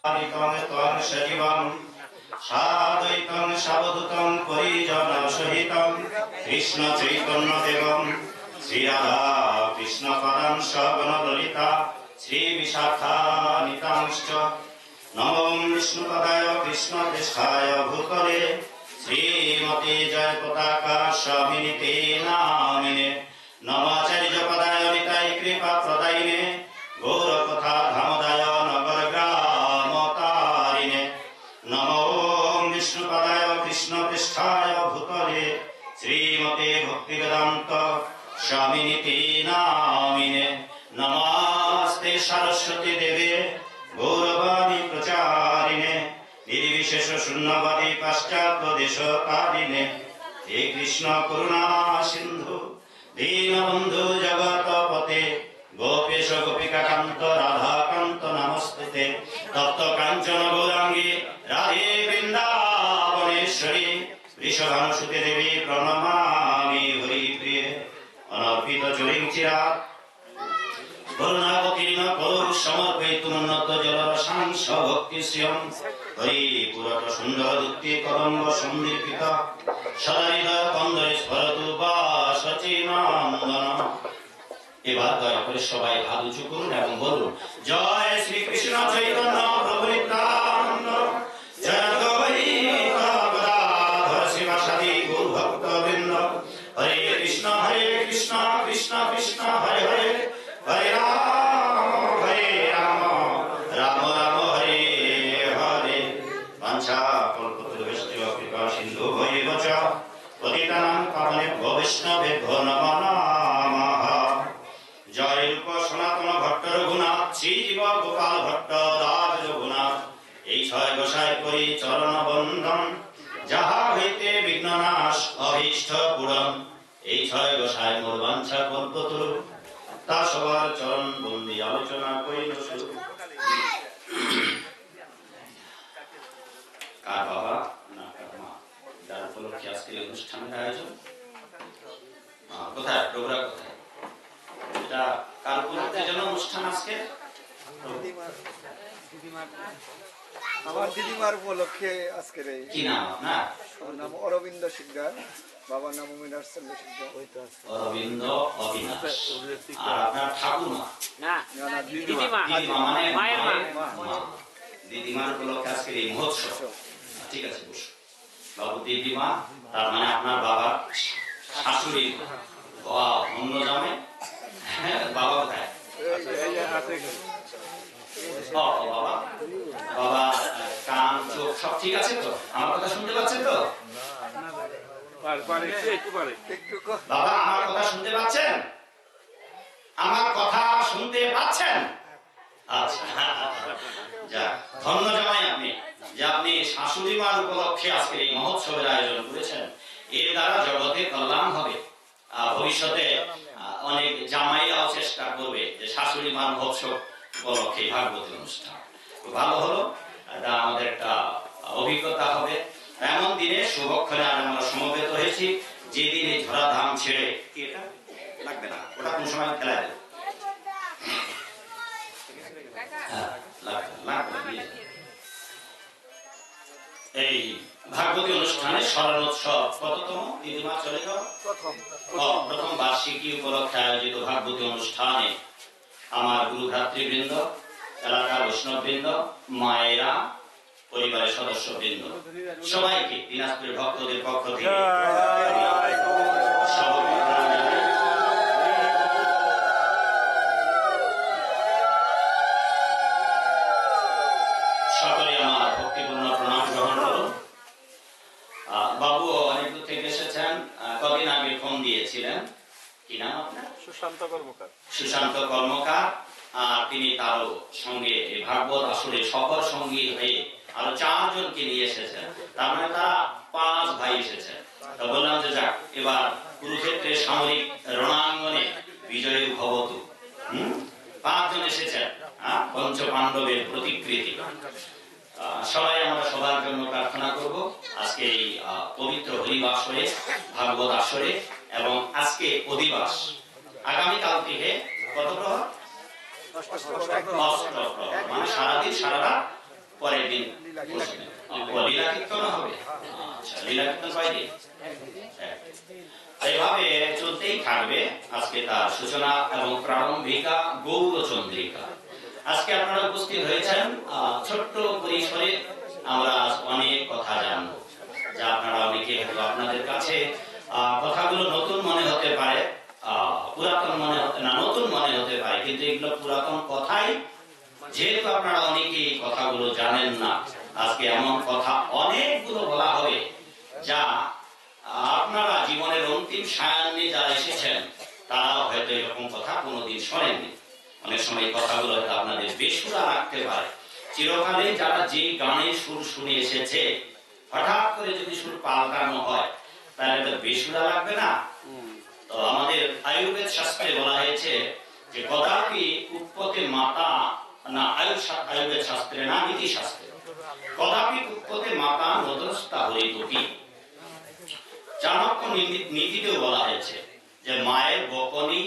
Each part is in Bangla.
সজীবম সাদ্বৈতং সাবধূতং পরিজন সহিতং কৃষ্ণ চৈতন্য দেবম শ্রী রাধা কৃষ্ণ পদাংশ গণললিতা শ্রী বিশাখা নিতাংশ্চ নমো বিষ্ণুপদায় কৃষ্ণ পৃষ্ঠায় ভূতলে শ্রীমতী জয় পতাকা স্বামিনীতে নামিনে নমাচার্য পদায় নিতাই কৃপা প্রদায়িনে গৌরকথা ধামদায় নগর গ্রাম তারিণে নমো বিষ্ণুপদায় কৃষ্ণ পৃষ্ঠায় ভূতলে শ্রীমতে ভক্তিবেদান্ত স্বামিনীতি নামিনে নমস্তে সরস্বতী দেবে গৌরবাণী প্রচারিণে নির্বিশেষ শূন্যবাদী পাশ্চাত্য দেশকারিণে হে কৃষ্ণ করুণা সিন্ধু দীনবন্ধু জগৎপতে গোপেশ গোপিকাকান্ত রাধাকান্ত নমস্তুতে তপ্ত কাঞ্চন গৌরাঙ্গী রাধে বৃন্দাবনেশ্বরী বৃষভানুসুতে দেবী প্রণমামি হরিপ্রিয়ে অনর্পিত চরিঞ্চিরা করুণাবতীর্ণ করুণ সমর্পয়িতুন্নত জলরসাংস ভক্তিশ্রিয়ম হরি পুরত সুন্দর দুক্তি কদম্ব সন্দীর্পিত সদাহৃদয় কন্দরে স্ফরতু বা সচিনন্দন। এবার দয়া করে সবাই হাত উঁচু করুন এবং বলুন জয় শ্রীকৃষ্ণ চৈতন্য প্রভু নিত্যানন্দ জয় অদ্বৈত গদাধর শিবাসাদি গৌর ভক্তবৃন্দ হরে কৃষ্ণ কৃষ্ণ কৃষ্ণ হরে হরে হরে রাম রাম রাম হরে হরে বাঞ্ছা কল্পতরুভ্যশ্চ কৃপা সিন্ধু ভৈব চ পতিতানাং পাবনেভ্যো বৈষ্ণবেভ্যো নমো নমঃ। জয় রূপ সনাতন ভট্ট রঘুনাথ শ্রী জীব গোপাল ভট্ট রাজ রঘুনাথ এই ছয় গোসাই করি চরণ বন্দন যাহা হইতে বিঘ্ননাশ অভীষ্ট পূরণ। এই ছয় গোসাই মোর বাঞ্ছা কল্পতরু তা সবার চরণ বন্দি আলোচনা করিল শুরু। কার বাবা না কার মা যার উপলক্ষে আজকের অনুষ্ঠানের আয়োজন কোথায় প্রোগ্রাম কোথায় এটা কার উপলক্ষে যেন অনুষ্ঠান আজকে আমার দিদিমার উপলক্ষে আজকের এই কি নাম আপনার? নাম অরবিন্দ সিকদার, বাবার নাম অবিনাশ চন্দ্র সিকদার। অরবিন্দ অবিনাশ। আর আপনার ঠাকুরমা? না দিদিমা, দিদিমা মানে মায়ের মা। দিদিমার উপলক্ষে আজকের এই মহোৎসব। ঠিক আছে বসো। বাবু দিদিমা তার মানে আপনার বাবার শাশুড়ি অন্য জামে বাবা কোথায়? বাবা বাবা কান চোখ সব ঠিক আছে তো? আমার কথা শুনতে পাচ্ছেন তো? বাবা আমার কথা শুনতে পাচ্ছেন? আমার কথা শুনতে পাচ্ছেন? আচ্ছা যাক ধন্য জামাই আপনি যে আপনি শাশুড়ি মার উপলক্ষে আজকে এই মহোৎসবের আয়োজন করেছেন। এর দ্বারা জগতে কল্যাণ হবে। ভবিষ্যতে অনেক জামাইরাও চেষ্টা করবে যে শাশুড়ি মার মহোৎসব উপলক্ষে ভাগবতী অনুষ্ঠান। ভালো হলো, এটা আমাদের একটা অভিজ্ঞতা হবে। এমন দিনে শুভক্ষণে আমরা সমবেত হয়েছি যেদিন এই ধরাধাম ছেড়ে এটা লাগবে না, ওটা কোন সময় খেলা দেবে এই ভাগবতী অনুষ্ঠানের স্মরণোৎসব কততম দিদিমা চলে গেল? প্রথম বার্ষিকী উপলক্ষে আয়োজিত ভাগবতী অনুষ্ঠানে আমার গুরু ভ্রাতৃবৃন্দ, এলাকার বৈষ্ণববৃন্দ, মায়েরা, পরিবারের সদস্যবৃন্দ সবাইকে দিনাজপুরের ভক্তদের পক্ষ থেকে সকলে আমার ভক্তিপূর্ণ প্রণাম গ্রহণ করুন। বাবু অনেক দূর থেকে এসেছেন, কদিন আগে ফোন দিয়েছিলেন। কি নাম আপনার? সুশান্ত কর্মকার। সুশান্ত কর্মকার। আর তিনি তারও সঙ্গে ভাগবত আসরে সফর সঙ্গী হয়ে আরো 4 জনকে নিয়ে এসেছেন। তার মানে তারা 5 ভাই এসেছেন। তো বললাম যে যাক এবার কুরুক্ষেত্রের সামরিক রণাঙ্গনে বিজয়ী ভবতু। 5 জন এসেছেন, পঞ্চ পাণ্ডবের প্রতিকৃতি। সবাই আমরা সবার জন্য প্রার্থনা করব আজকে এই পবিত্র হরিবাসরে, ভাগবত আসরে এবং আজকে অধিবাস। আগামীকাল থেকে কত প্রহর? 8 প্রহর, মানে সারাদিন সারা রাত পরের দিন লীলা কীর্তন হবে। আচ্ছা, লীলা কীর্তন কয়দিন? এইভাবে চলতেই থাকবে। আজকে তার সূচনা এবং প্রারম্ভিকা গৌরচন্দ্রিকা। আজকে আপনারা উপস্থিত হয়েছেন ছোট্ট পরিসরে। আমরা অনেক কথা জানবো, যা আপনারা অনেকে হয়তো আপনাদের কাছে কথাগুলো নতুন মনে হতে পারে, পুরাতন মনে হতে না, নতুন মনে হতে পারে, কিন্তু এগুলো পুরাতন কথাই। যেহেতু আপনারা অনেকেই কথাগুলো জানেন না, আজকে এমন কথা অনেকগুলো বলা হবে যা আপনারা জীবনের অন্তিম সায়ান্নে যারা এসেছেন তারা হয়তো এরকম কথা কোনোদিন শোনেননি। অনেক সময় কথাগুলো হয়তো আপনাদের বেসুরা লাগতে পারে। চিরকালে যারা যে গানের সুর শুনে এসেছে, হঠাৎ করে যদি সুর পাল্টানো হয় তাহলে তো বেসুরা লাগবে না? তো আমাদের আয়ুর্বেদ শাস্ত্রে বলা হয়েছে যে কদাপি উৎপত্তি মাতা না, আয়ুর্বেদ শাস্ত্রে না, নীতি শাস্ত্রে কদাপি উৎপত্তি মাতা নদরস্তা হরিতপি। চাণক্য নীতিতেও বলা হয়েছে যে মায়ের বকনি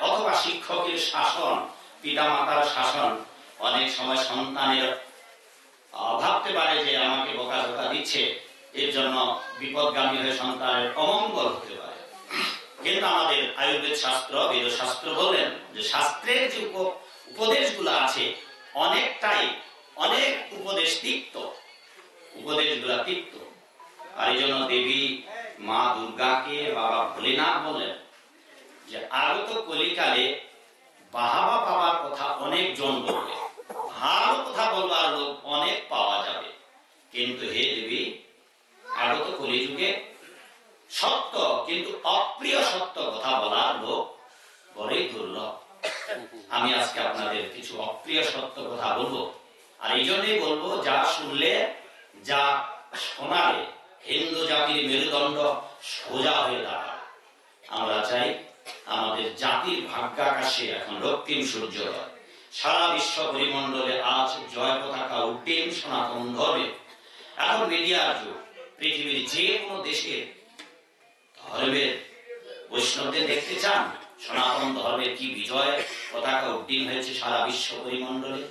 অথবা শিক্ষকের শাসন, পিতা মাতার শাসন অনেক সময় সন্তানের ভাবতে পারে যে আমাকে বকাঝকা দিচ্ছে, এর জন্য বিপদগামী হয়ে সন্তানের অমঙ্গল হতে পারে। কিন্তু আমাদের আয়ুর্বেদ শাস্ত্র, বেদ শাস্ত্র বলেন যে শাস্ত্রের যে উপদেশগুলো আছে অনেকটাই, অনেক উপদেশ তিক্ত, উপদেশগুলা তিক্ত। আর এই জন্য দেবী মা দুর্গাকে বাবা ভোলেনাথ বলেন যে আগত কলিকালে বাহাবা পাওয়ার কথা অনেকজন বলবে, ভালো কথা বলবার লোক অনেক পাওয়া যাবে, কিন্তু হে দেবী আগত কলিযুগে সত্য কিন্তু অপ্রিয় সত্য কথা বলার লোক বড়ই দুর্লভ। আমি আজকে আপনাদের কিছু অপ্রিয় সত্য কথা বলবো, আর এই জন্যই বলবো যা শুনলে, যা শোনালে হিন্দু জাতির মেরুদণ্ড সোজা হয়ে দাঁড়ায়। আমরা চাই আমাদের জাতির ভাগ্যাকাশে এখন রক্তিম সূর্যোদয়, সারা বিশ্ব পরিমণ্ডলে আজ জয় পতাকা উড্ডীন সনাতন ধর্মে। এখন মিডিয়ার যুগ, পৃথিবীর যে কোনো দেশের ধর্মের বৈষ্ণবদের দেখতে চান সনাতন ধর্মের কি বিজয় পতাকা উড্ডীন হয়েছে সারা বিশ্ব পরিমণ্ডলে।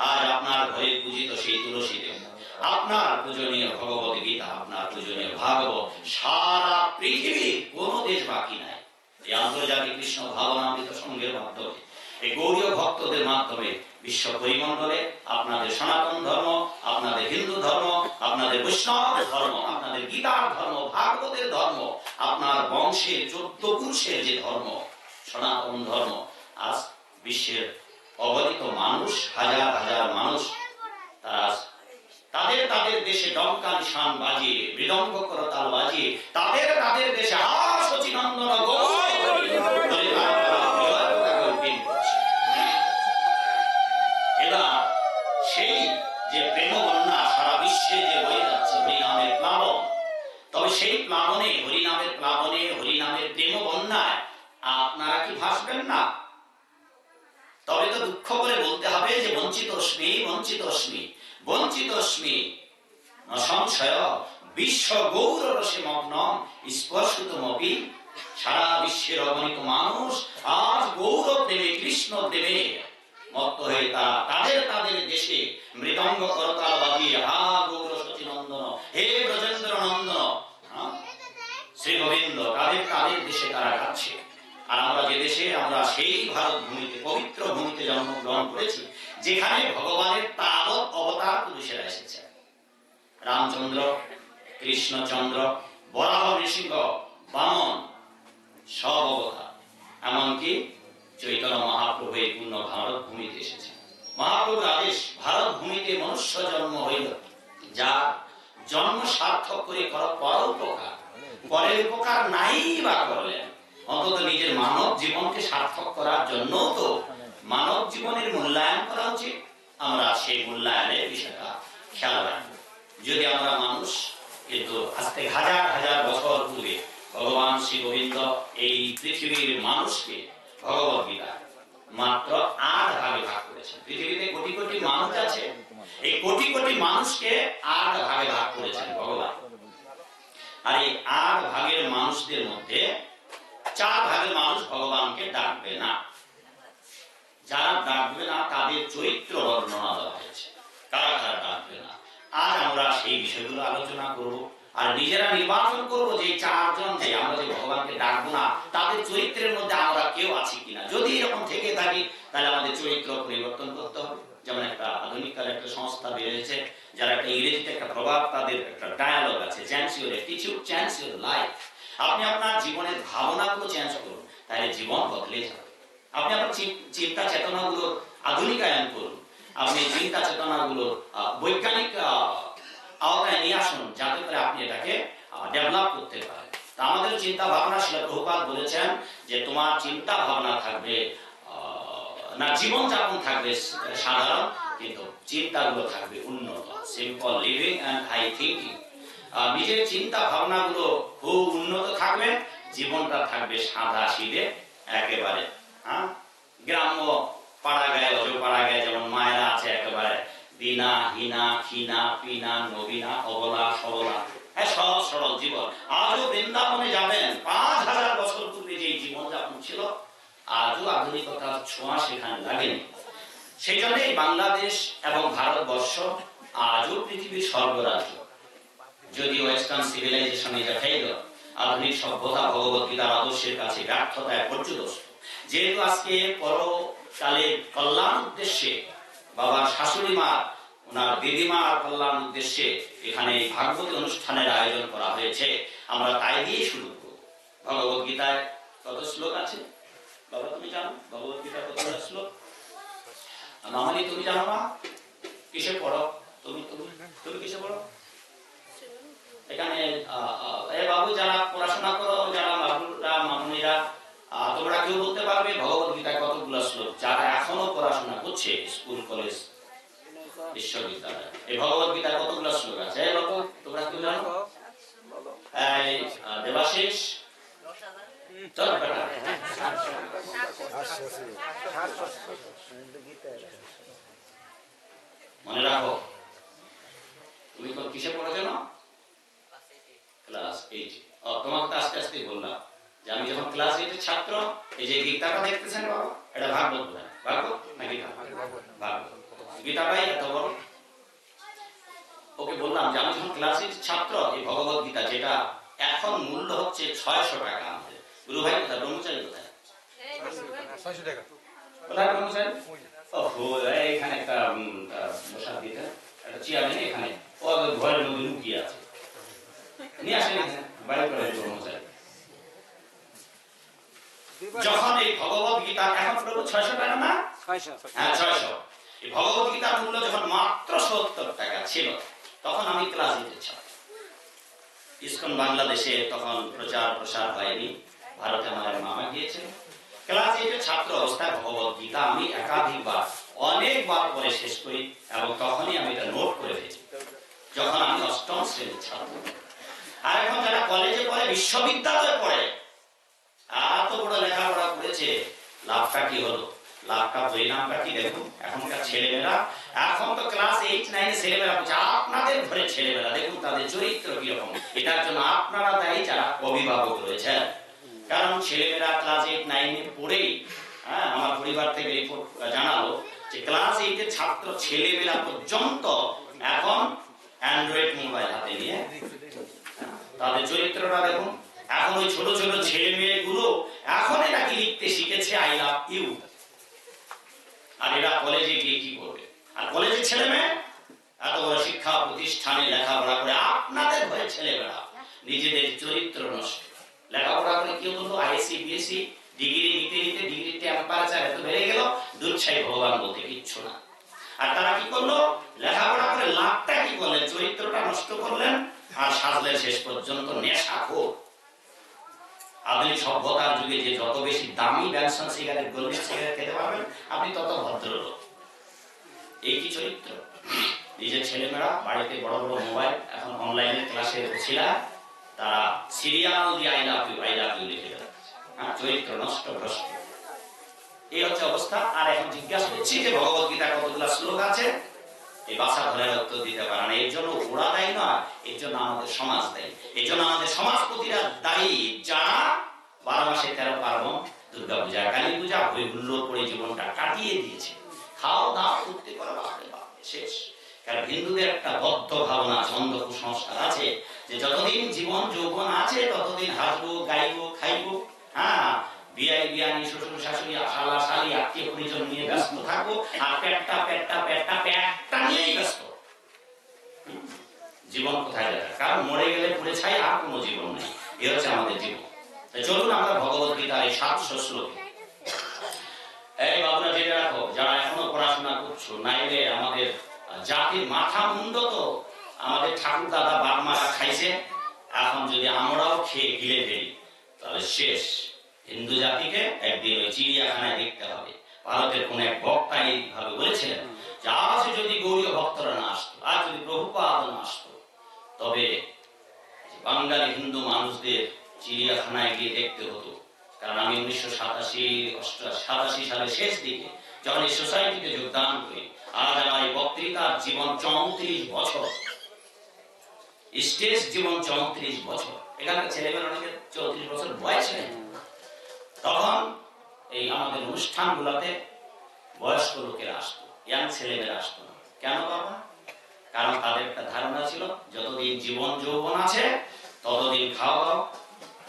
আজ আপনার ঘরে পূজিত সেই তুলসী দেব, আপনার পূজনীয় ভগবত গীতা, আপনার পূজনীয় ভাগবত, সারা পৃথিবীর কোন দেশ বাকি নাই। এই আন্তর্জাতিক কৃষ্ণ ভাবনামৃত সংঘের মাধ্যমে, এই গৌরীয় ভক্তদের মাধ্যমে বিশ্ব পরিমণ্ডলে আপনাদের সনাতন ধর্ম, আপনাদের হিন্দু ধর্ম, আপনাদের বৈষ্ণব ধর্ম, আপনাদের গীতার ধর্ম, ভাগবতের ধর্ম, আপনার বংশের 14 পুরুষের যে ধর্ম সনাতন ধর্ম, আজ বিশ্বের অগণিত মানুষ, হাজার হাজার মানুষ, তারা তাদের তাদের দেশে ডঙ্কা নিশান বাজিয়ে, মৃদঙ্গ করতাল বাজিয়ে, তাদের তাদের দেশে সচিনন্দন এবার সেই যে প্রেম বন্যা সারা বিশ্বে যে বয়ে যাচ্ছে হরিনামের প্লাবন, তবে সেই প্লাবনে, হরিনামের প্লাবনে, হরিনামের প্রেম বন্যায় আপনারা কি ভাসবেন না? তবে তো দুঃখ করে বলতে হবে যে বঞ্চিত অস্মি, বঞ্চিত অস্মি, বঞ্চিত অস্মি সংশয় বিশ্ব গৌর রসে মগ্ন স্পর্শতমপি। সারা বিশ্বের অগণিত মানুষ আজ গৌর প্রেমে, কৃষ্ণ প্রেমে মত্ত হয়ে তারা তাদের তাদের দেশে মৃদঙ্গ করতাল বাজিয়ে হা গৌর সচিনন্দন, হে ব্রজেন্দ্র নন্দন, শ্রী গোবিন্দ, তাদের তাদের দেশে তারা গাচ্ছে। আর আমরা যে দেশে, আমরা সেই ভারত ভূমিতে, পবিত্র ভূমিতে জন্মগ্রহণ করেছি, যেখানে ভগবানের তাবৎ অবতার পুরুষেরা এসেছে। রামচন্দ্র, কৃষ্ণচন্দ্র, বরাহ নৃসিংহ, বামন, সব অবতার, এমনকি চৈতন্য মহাপ্রভু এই পূর্ণ ভারত ভূমিতে এসেছে। মহাপ্রভুর আদেশ, ভারত ভূমিতে মনুষ্য জন্ম হইল, যা জন্ম সার্থক করে কর পরোপকার, পরের উপকার নাই বা করলেন, অন্তত নিজের মানব জীবনকে সার্থক করার জন্য তো মানব জীবনের মূল্যায়ন করা উচিত। আমরা সেই মূল্যায়নের বিষয়টা খেয়াল রাখবো। যদি আমরা মানুষ, কিন্তু আজ থেকে হাজার হাজার বছর পূর্বে ভগবান শ্রী গোবিন্দ এই পৃথিবীর মানুষকে ভগবত গীতা মাত্র 8 ভাগে ভাগ করেছেন। পৃথিবীতে কোটি কোটি মানুষ আছে, এই কোটি কোটি মানুষকে 8 ভাগে ভাগ করেছেন ভগবান। আর এই 8 ভাগের মানুষদের মধ্যে 4 ভাগের মানুষ ভগবানকে ডাকবে না। যারা ডাকবে না তাদের চরিত্র বর্ণনা দেওয়া হয়েছে, কারা কারা ডাকবে আমরা সেই বিষয়গুলো আলোচনা করব আর নিজেরা নির্বাচন করব যে চারজন যে আমরা যে ভগবানকে ডাকবো না তাদের চরিত্রের মধ্যে আমরা কেউ আছি কিনা। যদি এরকম থেকে থাকি তাহলে আমাদের চরিত্র পরিবর্তন করতে হবে। যেমন একটা আধুনিককালে একটা সংস্থা বেরিয়েছে যারা একটা ইংরেজিতে একটা প্রভাব, তাদের একটা ডায়ালগ আছে, change your attitude, change your life. আপনি আপনার জীবনের ভাবনাগুলো চেঞ্জ করুন, তাহলে জীবন বদলে যাবে। আপনি আপনার চিন্তা চেতনাগুলোর আধুনিকায়ন করুন, আপনি চিন্তা চেতনাগুলোর বৈজ্ঞানিক আওতায় নিয়ে আসুন, যাতে করে আপনি এটাকে ডেভেলপ করতে পারেন। তা আমাদের চিন্তা ভাবনা, শিলা প্রভুপাদ বলেছেন যে তোমার চিন্তা ভাবনা থাকবে না, জীবন যাপন থাকবে সাধারণ, কিন্তু চিন্তাগুলো থাকবে উন্নত, simple living and high thinking. নিজের চিন্তা ভাবনাগুলো খুব উন্নত থাকবে, জীবনটা থাকবে সাদা সিধে একেবারে। গ্রাম্য পাড়া গায়ে, অজপাড়া গায়ে যেমন মায়েরা আছে একেবারে বিনা হিনা খিনা পিনা নবীনা অবলা সবলা, সহজ সরল জীবন। আজও বৃন্দাবনে যাবেন, 5000 বছর পূর্বে যে জীবন যাপন ছিল, আজও আধুনিকতার ছোঁয়া সেখানে লাগেনি। সেই জন্যই বাংলাদেশ এবং ভারতবর্ষ আজও পৃথিবীর স্বর্গরাজ্য। যদি ওয়েস্টার্ন সিভিলাইজেশন এটা খাইল, আধুনিক সভ্যতা ভগবত গীতার আদর্শের কাছে ব্যর্থতায় পর্যদস্ত। যেহেতু আজকে পরকালে কল্যাণ উদ্দেশ্যে বাবার শাশুড়ি মা, ওনার দিদিমার কল্যাণ উদ্দেশ্যে এখানে এই ভাগবতী অনুষ্ঠানের আয়োজন করা হয়েছে, আমরা তাই দিয়ে শুরু করব। ভগবত গীতায় কত শ্লোক আছে বাবা তুমি জানো? ভগবত গীতায় কত শ্লোক? মামালি তুমি জানো না? কিসে পড়ো তুমি? তুমি কিসে পড়ো? এখানে বাবু যারা পড়াশোনা করো, যারা বাবুরা মামুনিরা, তোমরা কেউ বলতে পারবে ভগবত গীতায় কতগুলো শ্লোক? যারা এখনো পড়াশোনা করছে স্কুল কলেজ বিশ্ববিদ্যালয়, এই ভগবত গীতায় কতগুলো শ্লোক আছে? বাবু তোমরা কেউ জানো? দেবাশিস মনে রাখো। তুমি কিসে পড়েছো না? ক্লাস 8। তোমাকে তো আস্তে আস্তে বললাম যে আমি যখন ক্লাস 8 এর ছাত্র, এই যে গীতাটা দেখতেছেন বাবা, এটা ভাগবত বলে। ভাগবত না গীতা? ভাগবত। গীতাটাই এত বড়। ওকে বললাম যে আমি যখন ক্লাস 8 ছাত্র, এই ভগবত গীতা যেটা এখন মূল্য হচ্ছে 600 টাকা আমাদের। গুরু ভাই কোথায়? ব্রহ্মচারী কোথায়? 600 টাকা। কোথায় ব্রহ্মচারী? ওহো, এখানে একটা বসার দিতে একটা চেয়ার নেই, এখানে ও ঘরের মধ্যে লুকিয়ে আছে, নিয়ে আসেন বাইরে করে ব্রহ্মচারী। যখন এই ভগবত গীতা এখন প্রভু 600 টাকা না? 600। হ্যাঁ 600। এই ভগবত গীতার মূল্য যখন মাত্র 70 টাকা ছিল, তখন আমি ক্লাস 8 ছাত্র। ইসকন বাংলাদেশে তখন প্রচার প্রসার হয়নি, ভারতে আমার মামা গিয়েছে। ক্লাস 8 ছাত্র অবস্থায় ভগবত গীতা আমি একাধিকবার অনেকবার পরে শেষ করি, এবং তখনই আমি এটা নোট করে ফেলি যখন আমি 8ম শ্রেণীর ছাত্র। আর এখন যারা কলেজে পড়ে, বিশ্ববিদ্যালয়ে পড়ে, এত বড় লেখাপড়া করেছে, লাভটা কি হলো? লাভটা পরিণামটা কি দেখুন। এখনকার ছেলেমেয়েরা, এখন তো ক্লাস 8, 9 এর ছেলেমেয়েরা বলছে, আপনাদের ঘরে ছেলেমেয়েরা দেখুন তাদের চরিত্র কিরকম। এটার জন্য আপনারা দায়ী যারা অভিভাবক রয়েছেন। কারণ ছেলেমেয়েরা ক্লাস 8, 9 এ পড়েই, আমার পরিবার থেকে রিপোর্ট জানালো যে ক্লাস 8 এর ছাত্র ছেলেমেয়েরা পর্যন্ত এখন অ্যান্ড্রয়েড মোবাইল হাতে নিয়ে, তাদের চরিত্রটা দেখুন। এখন ওই ছোট ছোট ছেলে মেয়েগুলো এখন নাকি লিখতে শিখেছে আই লাভ ইউ। আর এরা কলেজে গিয়ে কি করবে? আর কলেজের ছেলে মেয়ে এত বড় শিক্ষা প্রতিষ্ঠানে লেখাপড়া করে, আপনাদের ঘরে ছেলেমেয়েরা নিজেদের চরিত্র নষ্ট। লেখাপড়া করে কেউ বলতো আইএসসি বিএসসি ডিগ্রি নিতে নিতে ডিগ্রির টেম্পারেচার এত বেড়ে গেল, দুঃসাই ভগবান বলতে কিচ্ছু না। আর তারা কি করলো? লেখাপড়া করে লাভটা কি করলেন? চরিত্রটা নষ্ট করলেন, আর সাজলেন শেষ পর্যন্ত নেশাখোর। আধুনিক সভ্যতার যুগে যে যত বেশি দামি ব্যানসন সিগারেট, গোল্ডেন সিগারেট খেতে পারবেন, আপনি তত ভদ্রলোক। এই কি চরিত্র? নিজের ছেলেমেয়েরা বাড়িতে বড় বড় মোবাইল, এখন অনলাইনে ক্লাসে ছিলা, তারা সিরিয়াল দিয়ে আই লাভ ইউ লিখে দেয়। চরিত্র নষ্ট, ভ্রষ্ট। এই হচ্ছে অবস্থা। আর এখন জিজ্ঞাসা করছি যে ভগবত গীতা কতগুলো শ্লোক আছে? এই বাসা ধরে উত্তর দিতে পারে না। এর জন্য ওরা দায়ী নয়, এর জন্য আমাদের সমাজ দায়ী। এর জন্য আমাদের সমাজপতিরা দায়ী, যারা 12 মাসে 13 পার্বণ, দুর্গা পূজা, কালী পূজা হই হুল্লোড় করে জীবনটা কাটিয়ে দিয়েছে। খাও দাও ফুর্তি করো, বাপরে বাপ শেষ। কারণ হিন্দুদের একটা বদ্ধ ভাবনা আছে, অন্ধ কুসংস্কার আছে যে যতদিন জীবন যৌবন আছে ততদিন হাসবো, গাইবো, খাইবো, হ্যাঁ, বিয়াই বিয়ানি, শ্বশুর শাশুড়ি, শালা শালি, আত্মীয় পরিজন নিয়ে ব্যস্ত থাকবো, আর পেটটা নিয়েই ব্যস্ত। জীবন কোথায় যাবে? কারণ মরে গেলে পুড়ে ছাই, আর কোনো জীবন নেই। এ হচ্ছে আমাদের জীবন। চলুন আমরা ভগবত গীতার এই 700 শ্লোকে, এই বাবুরা জেনে রাখো, যারা এখনো পড়াশোনা করছো, নাইলে আমাদের জাতির মাথা মুন্ড তো আমাদের ঠাকুর দাদা বাপ মারা খাইছে, এখন যদি আমরাও খেয়ে গিলে ফেলি তাহলে শেষ। হিন্দু জাতিকে একদিন ওই চিড়িয়াখানায় দেখতে হবে। ভারতের কোন এক বক্তা এইভাবে বলেছিলেন যে আজ যদি গৌরীয় ভক্তরা না আসতো, আজ যদি প্রভুপাদ না আসতো, তবে বাঙালি হিন্দু মানুষদের চিড়িয়াখানায় গিয়ে দেখতে হতো। কারণ আমি 1987 সালের শেষ দিকে যখন এই সোসাইটিতে যোগদান করি, আজ আমার এই বক্তৃতার জীবন 34 বছর, স্টেজ জীবন 34 বছর। এখানকার ছেলেমেয়ের অনেকের 34 বছর বয়স নেই। তখন এই আমাদের অনুষ্ঠানগুলোতে বয়স্ক লোকেরা আসতো, ইয়াং ছেলেমেয়েরা আসতো না। কেন বাবা? কারণ তাদের একটা ধারণা ছিল যতদিন জীবন যৌবন আছে ততদিন খাওয়া দাও।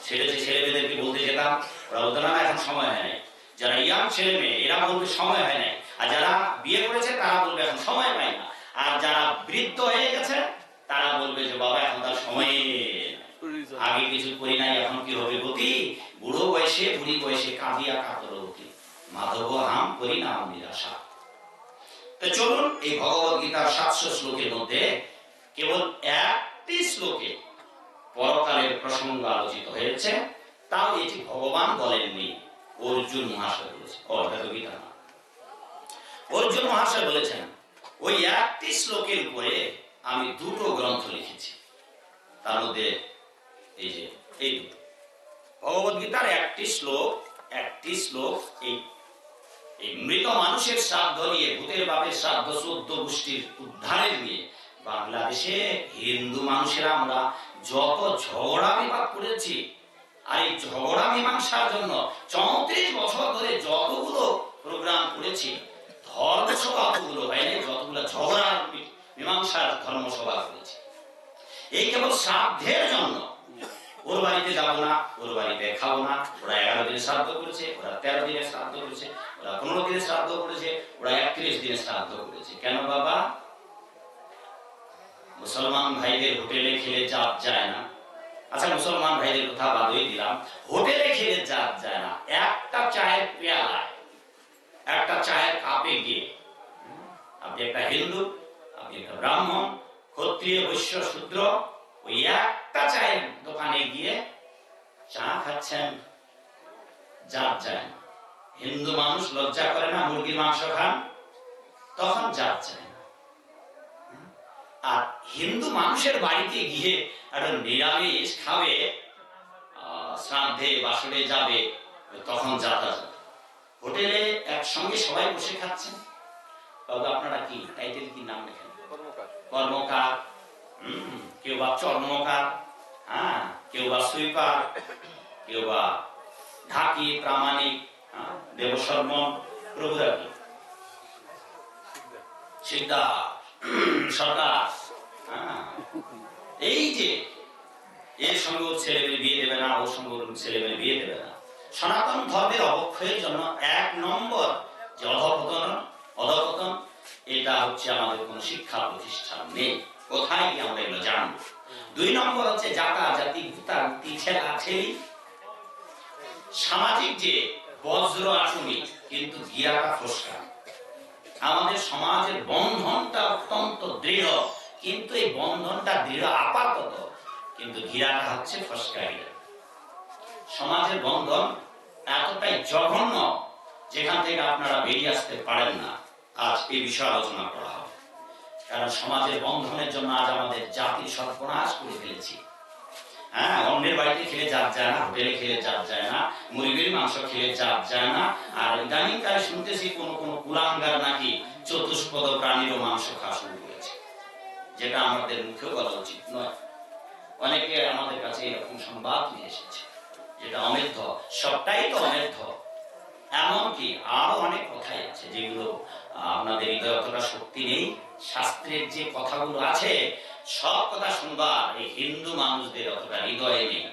ছেলেমেয়েদেরকে বলতে যেতাম, ওরা বলতো না এখন সময় হয় নাই। যারা ইয়াং ছেলে মেয়ে এরা বলবে সময় হয় নাই, আর যারা বিয়ে করেছে তারা বলবে এখন সময় পায় না, আর যারা বৃদ্ধ হয়ে গেছে তারা বলবে যে বাবা এখন তার সময় আগে কিছু করি নাই, এখন কি হবে গতি? বুড়ো বয়সে বুড়ি বয়সে কাঁদিয়া কাতর গতি, মাধব হাম করি না নিরাশা। তো চলুন এই ভগবত গীতার 700 শ্লোকের মধ্যে কেবল একটি শ্লোকে পরকালের প্রসঙ্গ আলোচিত হয়েছে, তাও এটি ভগবান বলেননি, অর্জুন মহাশয় বলেছেন। গীতা না, অর্জুন মহাশয় বলেছেন ওই একটি শ্লোকের উপরে আমি 2টো গ্রন্থ লিখেছি। তার মধ্যে এই যে এই দুটো ভগবত গীতার একটি শ্লোক এই মৃত মানুষের শ্রাদ্ধ নিয়ে, ভূতের বাপের শ্রাদ্ধ, 14 গোষ্ঠীর উদ্ধারের নিয়ে বাংলাদেশে হিন্দু মানুষেরা আমরা যত ঝগড়া বিবাদ করেছি, আর এই ঝগড়া মীমাংসার জন্য 34 বছর ধরে যতগুলো প্রোগ্রাম করেছি, ধর্মসভা অতগুলো হয়নি, যতগুলো ঝগড়া মীমাংসার ধর্মসভা করেছি, এই কেবল শ্রাদ্ধের জন্য। ওর বাড়িতে যাবো না, ওর বাড়িতে খাবো না, ওরা 11 দিনে শ্রাদ্ধ করেছে, ওরা 13 দিনে শ্রাদ্ধ করেছে, ওরা 15 দিনে শ্রাদ্ধ করেছে, ওরা 31 দিনে শ্রাদ্ধ করেছে। কেন বাবা? মুসলমান ভাইদের হোটেলে খেলে জাত যায় না। আচ্ছা, মুসলমান ভাইদের কথা বাদই দিলাম, হোটেলে খেলে জাত যায় না। একটা চায়ের পেয়ালায়, একটা চায়ের কাপে গিয়ে আপনি একটা হিন্দু, আপনি একটা ব্রাহ্মণ, ক্ষত্রিয়, বৈশ্য, শূদ্র, ওই একটা চায়ের দোকানে গিয়ে চা খাচ্ছেন, জাত যায় না। হিন্দু মানুষ লজ্জা করে না মুরগির মাংস খান, তখন জাত যায় না। আর হিন্দু মানুষের বাড়িতে গিয়ে একটা নিরামিষ খাবে, শ্রাদ্ধে বাসরে যাবে, তখন জাতা যাবে। হোটেলে একসঙ্গে সবাই বসে খাচ্ছেন, বাবু আপনারা কি টাইটেল, কি নাম লেখেন? কর্মকার, কেউ বা চর্মকার, হ্যাঁ, কেউ বা সুইপার, কেউ বা ঢাকি, প্রামাণিক, দেবশর্মন, প্রভুরা কি সিদ্ধার সরকার। এই যে এর সঙ্গে ছেলেমেয়ে বিয়ে দেবে না, ওর সঙ্গে ছেলেমেয়ে বিয়ে দেবে না। সনাতন ধর্মের অবক্ষয়ের জন্য 1 নম্বর যে অধপতন, এটা হচ্ছে আমাদের কোন শিক্ষা প্রতিষ্ঠান নেই, কোথায় গিয়ে আমরা এগুলো জানবো। 2 নম্বর হচ্ছে জাতি ভূতান্তি ছেলা ছেলি, সামাজিক যে বজ্র আসনি কিন্তু গিয়াটা ফসকা। আমাদের সমাজের বন্ধনটা অত্যন্ত দৃঢ়, কিন্তু এই বন্ধনটা দৃঢ় আপাতত, কিন্তু ঘিরাটা হচ্ছে ফসকা গিরা। সমাজের বন্ধন এতটাই জঘন্য যেখান থেকে আপনারা বেরিয়ে আসতে পারেন না। আজ এই বিষয়ে আলোচনা করা হবে, কারণ সমাজের বন্ধনের জন্য আজ আমাদের জাতির সর্বনাশ করে ফেলেছি। হ্যাঁ, অন্যের বাড়িতে খেলে জাত যায় না, হোটেলে খেলে জাত যায় না, মুরগির মাংস খেলে জাত যায় না। আর ইদানিং কালে শুনতেছি কোন কুলাঙ্গার নাকি চতুষ্পদ প্রাণীরও মাংস খাওয়া শুরু করেছে, যেটা আমাদের মুখেও বলা উচিত নয়। অনেকে আমাদের কাছে এরকম সংবাদ নিয়ে এসেছে, যেটা অমেধ্য, সবটাই তো অমেধ্য। এমনকি আরো অনেক কথাই আছে যেগুলো আপনাদের হৃদয়ে অতটা শক্তি নেই। শাস্ত্রের যে কথাগুলো আছে সব কথা শুনবার এই হিন্দু মানুষদের অতটা হৃদয়ে নেই।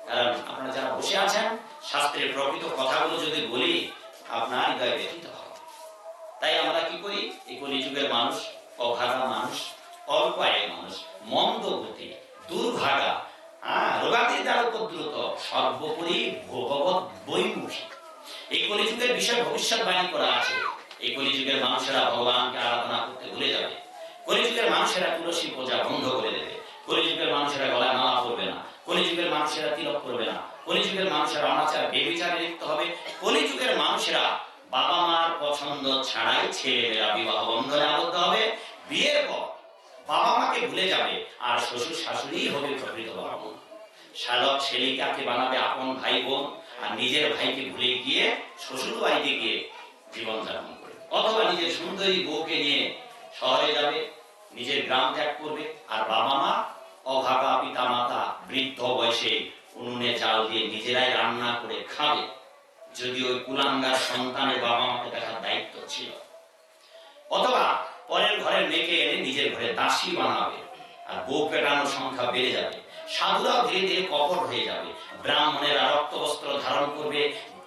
কারণ আপনারা যারা বসে আছেন, শাস্ত্রের প্রকৃত কথাগুলো যদি বলি আপনার হৃদয় ব্যথিত হবে। তাই আমরা কি করি, এই কলিযুগের মানুষ অভাগা মানুষ, অল্প আয়ের মানুষ, মন্দ গতি, দুর্ভাগা, রোগাদির দ্বারা উপদ্রুত, সর্বোপরি ভগবত বৈমুখী। এই কলিযুগের বিষয়ে ভবিষ্যৎবাণী করা আছে। এই কলিযুগের মানুষেরা ভগবানকে আরাধনা করতে ভুলে যাবে। কলিযুগের মানুষেরা তুলসী পূজা বন্ধ করে দেবে। কলিযুগের মানুষেরা গলায় মালা পরবে না। কলিযুগের মানুষেরা তিলক করবে না। কলিযুগের মানুষেরা অনাচার বেবিচারে লিপ্ত হবে। কলিযুগের মানুষেরা বাবা মার পছন্দ ছাড়াই ছেলেমেয়েরা বিবাহ বন্ধনে আবদ্ধ হবে। বিয়ের পর বাবা মাকে ভুলে যাবে, আর শ্বশুর শাশুড়ি হবে প্রকৃত বাবা মা। শালক শেলিকাকে বানাবে আপন ভাই বোন, আর নিজের ভাইকে ভুলে গিয়ে শ্বশুর বাড়িতে গিয়ে জীবন যাপন করবে। অথবা নিজের সুন্দরী বউকে নিয়ে শহরে যাবে, নিজের গ্রাম ত্যাগ করবে, আর বাবা মা অভাগা পিতা মাতা বৃদ্ধ বয়সে উনুনে চাল দিয়ে নিজেরাই রান্না করে খাবে। যদি ওই কুলাঙ্গার সন্তানের বাবা মাকে দেখার দায়িত্ব ছিল। অথবা পরের ঘরের মেয়েকে এনে নিজের ঘরে দাসী বানাবে, আর বউ পেটানোর সংখ্যা বেড়ে যাবে। সাধুরাও ধীরে ধীরে কপট হয়ে যাবে। ব্রাহ্মণেরা রক্ত বস্ত্র ধারণ করবে,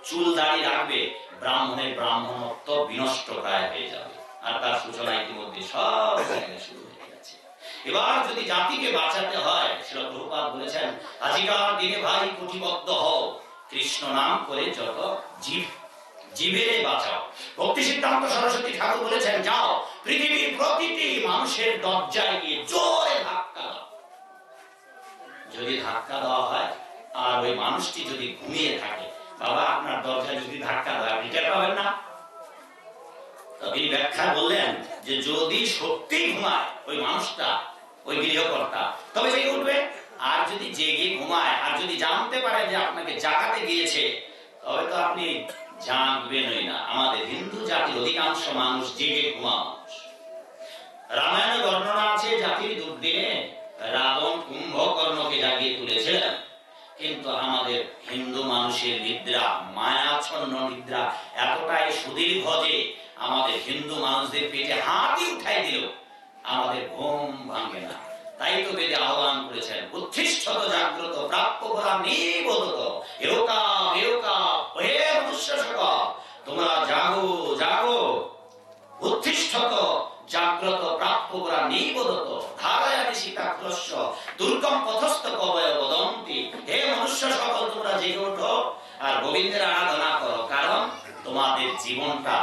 চুল দাড়ি রাখবে। ব্রাহ্মণের ব্রাহ্মণত্ব বিনষ্ট প্রায় হয়ে যাবে। আর তার সূচনা ইতিমধ্যে সব জায়গায় শুরু হয়ে গেছে। এবার যদি জাতিকে বাঁচাতে হয়, শ্রীল প্রভুপাদ বলেছেন, আজিকার দিনে ভাই কুটিবদ্ধ হও, কৃষ্ণ নাম করে যত জীবেরে বাঁচাও। ভক্তি সিদ্ধান্ত সরস্বতী ঠাকুর বলেছেন, যাও পৃথিবীর প্রতিটি মানুষের দরজায় গিয়ে জোরে ধাক্কা দাও। যদি ধাক্কা দেওয়া হয় আর ওই মানুষটি যদি ঘুমিয়ে থাকে, বাবা আপনার দরজায় যদি ধাক্কা দেয় আপনি টের পাবেন না। তিনি ব্যাখ্যা বললেন যে যদি সত্যি ঘুমায় ওই মানুষটা, ওই গৃহকর্তা, তবে জেগে উঠবে। আর যদি জেগে ঘুমায় আর যদি জানতে পারে যে আপনাকে জাগাতে গিয়েছে, তবে তো আপনি জাগবেনই না। আমাদের হিন্দু জাতির অধিকাংশ মানুষ জেগে ঘুমা মানুষ। রামায়ণে বর্ণনা আছে, জাতির দুর্দিনে রাবণ কুম্ভকর্ণকে জাগিয়ে তুলেছিলেন। কিন্তু আমাদের হিন্দু মানুষের নিদ্রা, মায়াচ্ছন্ন নিদ্রা এতটাই সুদীর্ঘ যে আমাদের হিন্দু মানুষদের পেটে হাতই উঠাই দিল আমাদের ঘুম ভাঙে না। তাই তো বেদে আহ্বান করেছেন, উত্তিষ্ঠত জাগ্রত প্রাপ্য করা নিবোধত, এরকা এরকা হে মনুষ্য সকল, তোমরা জাগো জাগো। উত্তিষ্ঠত জাগ্রত প্রাপ্য করা নিবোধত, ধারায়ামি সীতাক্রস্য দুর্গম পথস্থ কবয় বদন্তি। হে মনুষ্য সকল, তোমরা জেগে ওঠো আর গোবিন্দের আরাধনা করো। কারণ তোমাদের জীবনটা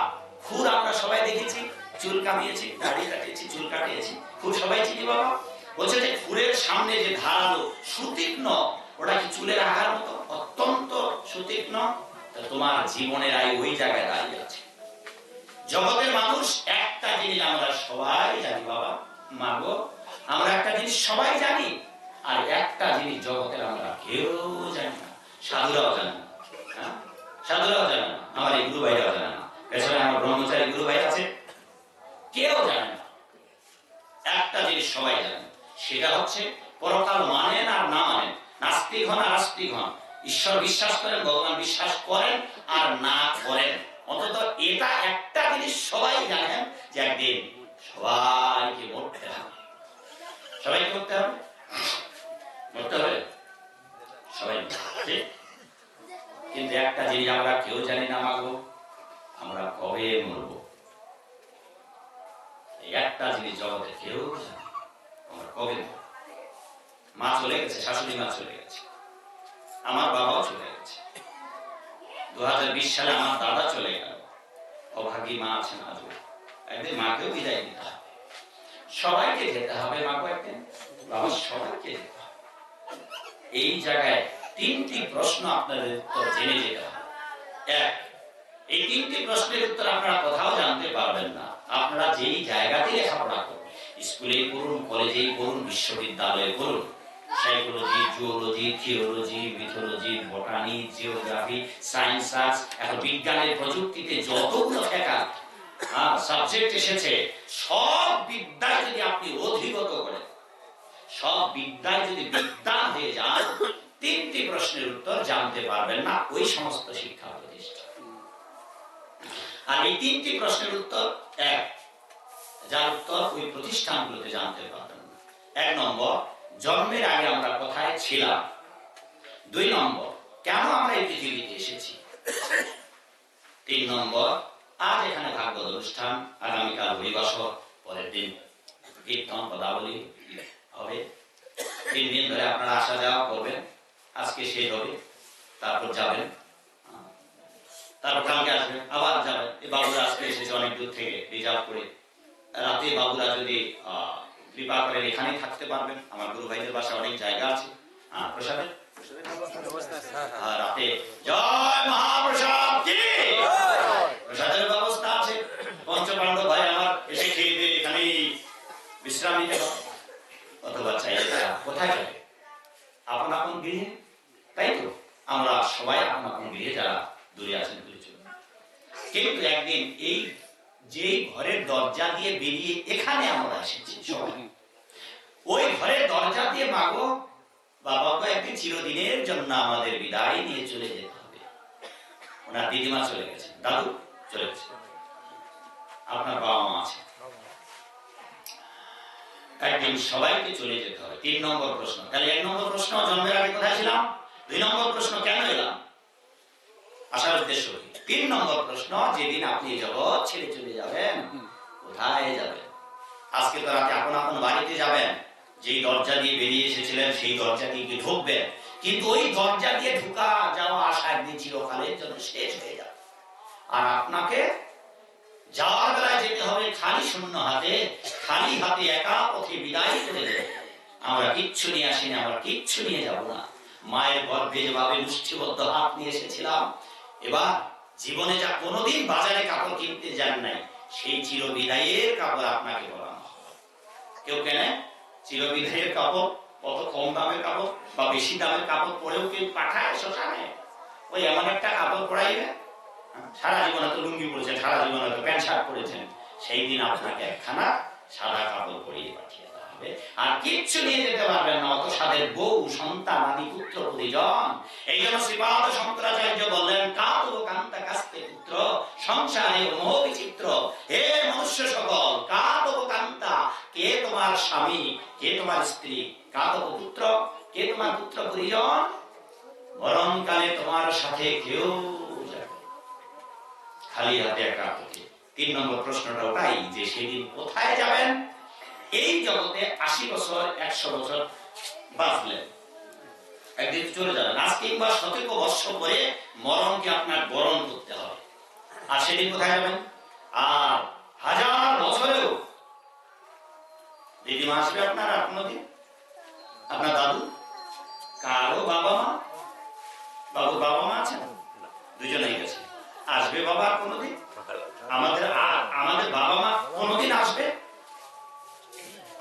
খুর আমরা সবাই দেখেছি, চুল কামিয়েছি, দাড়ি কাটিয়েছি, চুল কাটিয়েছি, খুর সবাই চিনি বাবা। বলছে যে খুরের সামনে যে ধারালো সুতীক্ষ্ণ, ওটা কি চুলের আকার মতো অত্যন্ত সুতীক্ষ্ণ? তোমার জীবনের আয় ওই জায়গায় দাঁড়িয়ে আছে। জগতের মানুষ একটা জিনিস আমরা সবাই জানি বাবা, মাগো, আমরা একটা জিনিস সবাই জানি, আর একটা জিনিস জগতের আমরা কেউ জানি না। সাধুরাও জানে না, সাধুরাও জানে না, আমার এই গুরু ভাইরাও জানে না, পেছনে আমার ব্রহ্মচারী গুরু ভাই আছে, কেউ জানে না। একটা জিনিস সবাই জানে, সেটা হচ্ছে পরকাল মানেন আর না মানেন, নাস্তিক হন আর আস্তিক হন, ঈশ্বর বিশ্বাস করেন, ভগবান বিশ্বাস করেন আর না করেন, অন্তত এটা একটা জিনিস সবাই জানেন যে একদিন সবাইকে মরতে হবে। সবাইকে মরতে হবে, মরতে হবে সবাই। কিন্তু একটা জিনিস আমরা কেউ জানি না মাগো, আমরা কবে মরবো। একটা জিনিস জগতে কেউ জানে, আমরা কবে মরবো। মা চলে গেছে, শাশুড়ি মা চলে গেছে, আমার বাবাও চলে গেছে। 2020 সালে আমার দাদা চলে গেল, অভাগী মা আছেন আজও। একদিন মাকেও বিদায় দিতে হবে, সবাইকে যেতে হবে মাকে একদিন, বাবা সবাইকে যেতে হবে। এই জায়গায় তিনটি প্রশ্ন আপনাদের উত্তর জেনে যেতে হবে। এক, এই তিনটি প্রশ্নের উত্তর আপনারা কোথাও জানতে পারবেন না। আপনারা যেই জায়গাতে লেখাপড়া করুন, স্কুলেই পড়ুন, কলেজেই পড়ুন, বিশ্ববিদ্যালয়ে পড়ুন, psychology, zoology, theology, mythology, বটানি, geography, science, arts, এখন বিজ্ঞানের প্রযুক্তিতে যতগুলো ফ্যাকাল্টি সাবজেক্ট এসেছে, সব বিদ্যায় যদি আপনি অধিগত করেন, সব বিদ্যায় যদি বিদ্যান হয়ে যান, তিনটি প্রশ্নের উত্তর জানতে পারবেন না ওই সমস্ত শিক্ষা প্রতিষ্ঠান। আর এই 3টি প্রশ্নের উত্তর এক, যার উত্তর ওই প্রতিষ্ঠানগুলোতে জানতে পারবেন না। 1 নম্বর, জন্মের আগে আমরা কোথায় ছিলাম। 2 নম্বর, কেন আমরা এই পৃথিবীতে এসেছি। 3 নম্বর, আজ এখানে ভাগবত অনুষ্ঠান, আগামীকাল হরিবাসর, পরের দিন কীর্তন পদাবলী হবে। 3 দিন ধরে আপনারা আসা যাওয়া করবেন। আজকে শেষ হবে, তারপর যাবেন, তারপর কালকে আসবেন, আবার যাবেন। এই বাবুরা আজকে এসেছে অনেক দূর থেকে রিজার্ভ করে। রাতে বাবুরা যদি কৃপা করেন এখানেই থাকতে পারবেন। আমার গুরু ভাইদের বাসায় অনেক জায়গা আছে। প্রসাদের রাতে জয় মহাপ্রসাদ কি প্রসাদের ব্যবস্থা আছে। পঞ্চপাণ্ডব ভাই আমার এসে খেয়ে দিয়ে এখানেই বিশ্রাম নিতে হবে। অথবা চাইলে কোথায় যাবে? আপন আপন গৃহে, তাই তো? আমরা সবাই আপন আপন গৃহে, যারা দূরে আছেন দূরে চলে। কিন্তু একদিন এই যে ঘরের দরজা দিয়ে বেরিয়ে এখানে আমরা এসেছি সবাই, ওই ঘরের দরজা দিয়ে মাগো বাবাকে একদিন চিরদিনের জন্য আমাদের বিদায় নিয়ে চলে যেতে হবে। ওনার দিদিমা চলে গেছে, দাদু চলে গেছে, আপনার বাবা মা আছে, একদিন সবাইকে চলে যেতে হবে। 3 নম্বর প্রশ্ন। তাহলে 1 নম্বর প্রশ্ন, জন্মের আগে কোথায় ছিলাম। 2 নম্বর প্রশ্ন, কেন এলাম, আসার উদ্দেশ্য কি। 3 নম্বর প্রশ্ন, যেদিন আপনি জগৎ ছেড়ে চলে যাবেন কোথায় যাবেন। আজকে তো রাতে আপন আপন বাড়িতে যাবেন, যেই দরজা দিয়ে বেরিয়ে এসেছিলেন সেই দরজা দিয়ে কি ঢুকবেন। কিন্তু ওই দরজা দিয়ে ঢুকা যাওয়া আসা একদিন চিরকালের জন্য শেষ হয়ে যাবে। আর আপনাকে যাওয়ার বেলায় যেতে হবে খালি শূন্য হাতে, খালি হাতে একা পথে বিদায় করে দেবে। আমরা কিচ্ছু নিয়ে আসিনি, আমরা কিচ্ছু নিয়ে যাব না। মায়ের গর্ভে যেভাবে মুষ্টিবদ্ধ হাত নিয়ে এসেছিলাম, এবার জীবনে যা কোনোদিন বাজারে কাপড় কিনতে যান নাই, সেই চিরবিদায়ের কাপড় আপনাকে পরানো হবে। কেউ কেনে চিরবিদায়ের কাপড়, কত কম দামের কাপড় বা বেশি দামের কাপড় পরেও কেউ পাঠায় শ্মশানে। ওই এমন একটা কাপড় পরাইবে, সারা জীবনে তো লুঙ্গি পরেছেন, সারা জীবনে তো প্যান্ট শার্ট পরেছেন, সেই দিন আপনাকে একখানা সাদা কাপড় পরিয়ে পাঠিয়ে দেওয়া হবে। আর কিচ্ছু নিয়ে যেতে পারবেন না, অত সাদের বউ সন্তান আদি পুত্র পরিজন। এই জন্য শ্রীপাদ শঙ্করাচার্য বললেন, কাতব কান্তা কাস্তে পুত্র সংসারে মোহ বিচিত্র। হে মনুষ্য সকল, কাতব কান্তা, কে তোমার স্বামী, কে তোমার স্ত্রী, কাতব পুত্র, কে তোমার পুত্র পরিজন, মরণকালে তোমার সাথে কেউ খালি হাতে একা পথে। 3 নম্বর প্রশ্নটা ওটাই যে সেদিন কোথায় যাবেন। এই জগতে 80 বছর 100 বছর বাঁচলেন, একদিন চলে যাবেন। আজ কিংবা শতক বৎসর পরে মরণকে আপনার বরণ করতে হবে। আর সেদিন কোথায় যাবেন। আর 1000 বছরেও দিদিমা আসবে আপনার আর কোনদিন, আপনার দাদু, কারো বাবা মা, বাবুর বাবা মা আছেন, দুজনেই গেছে, আসবে বাবা আর কোনদিন। আমাদের বাবা মা কোনদিন আসবে।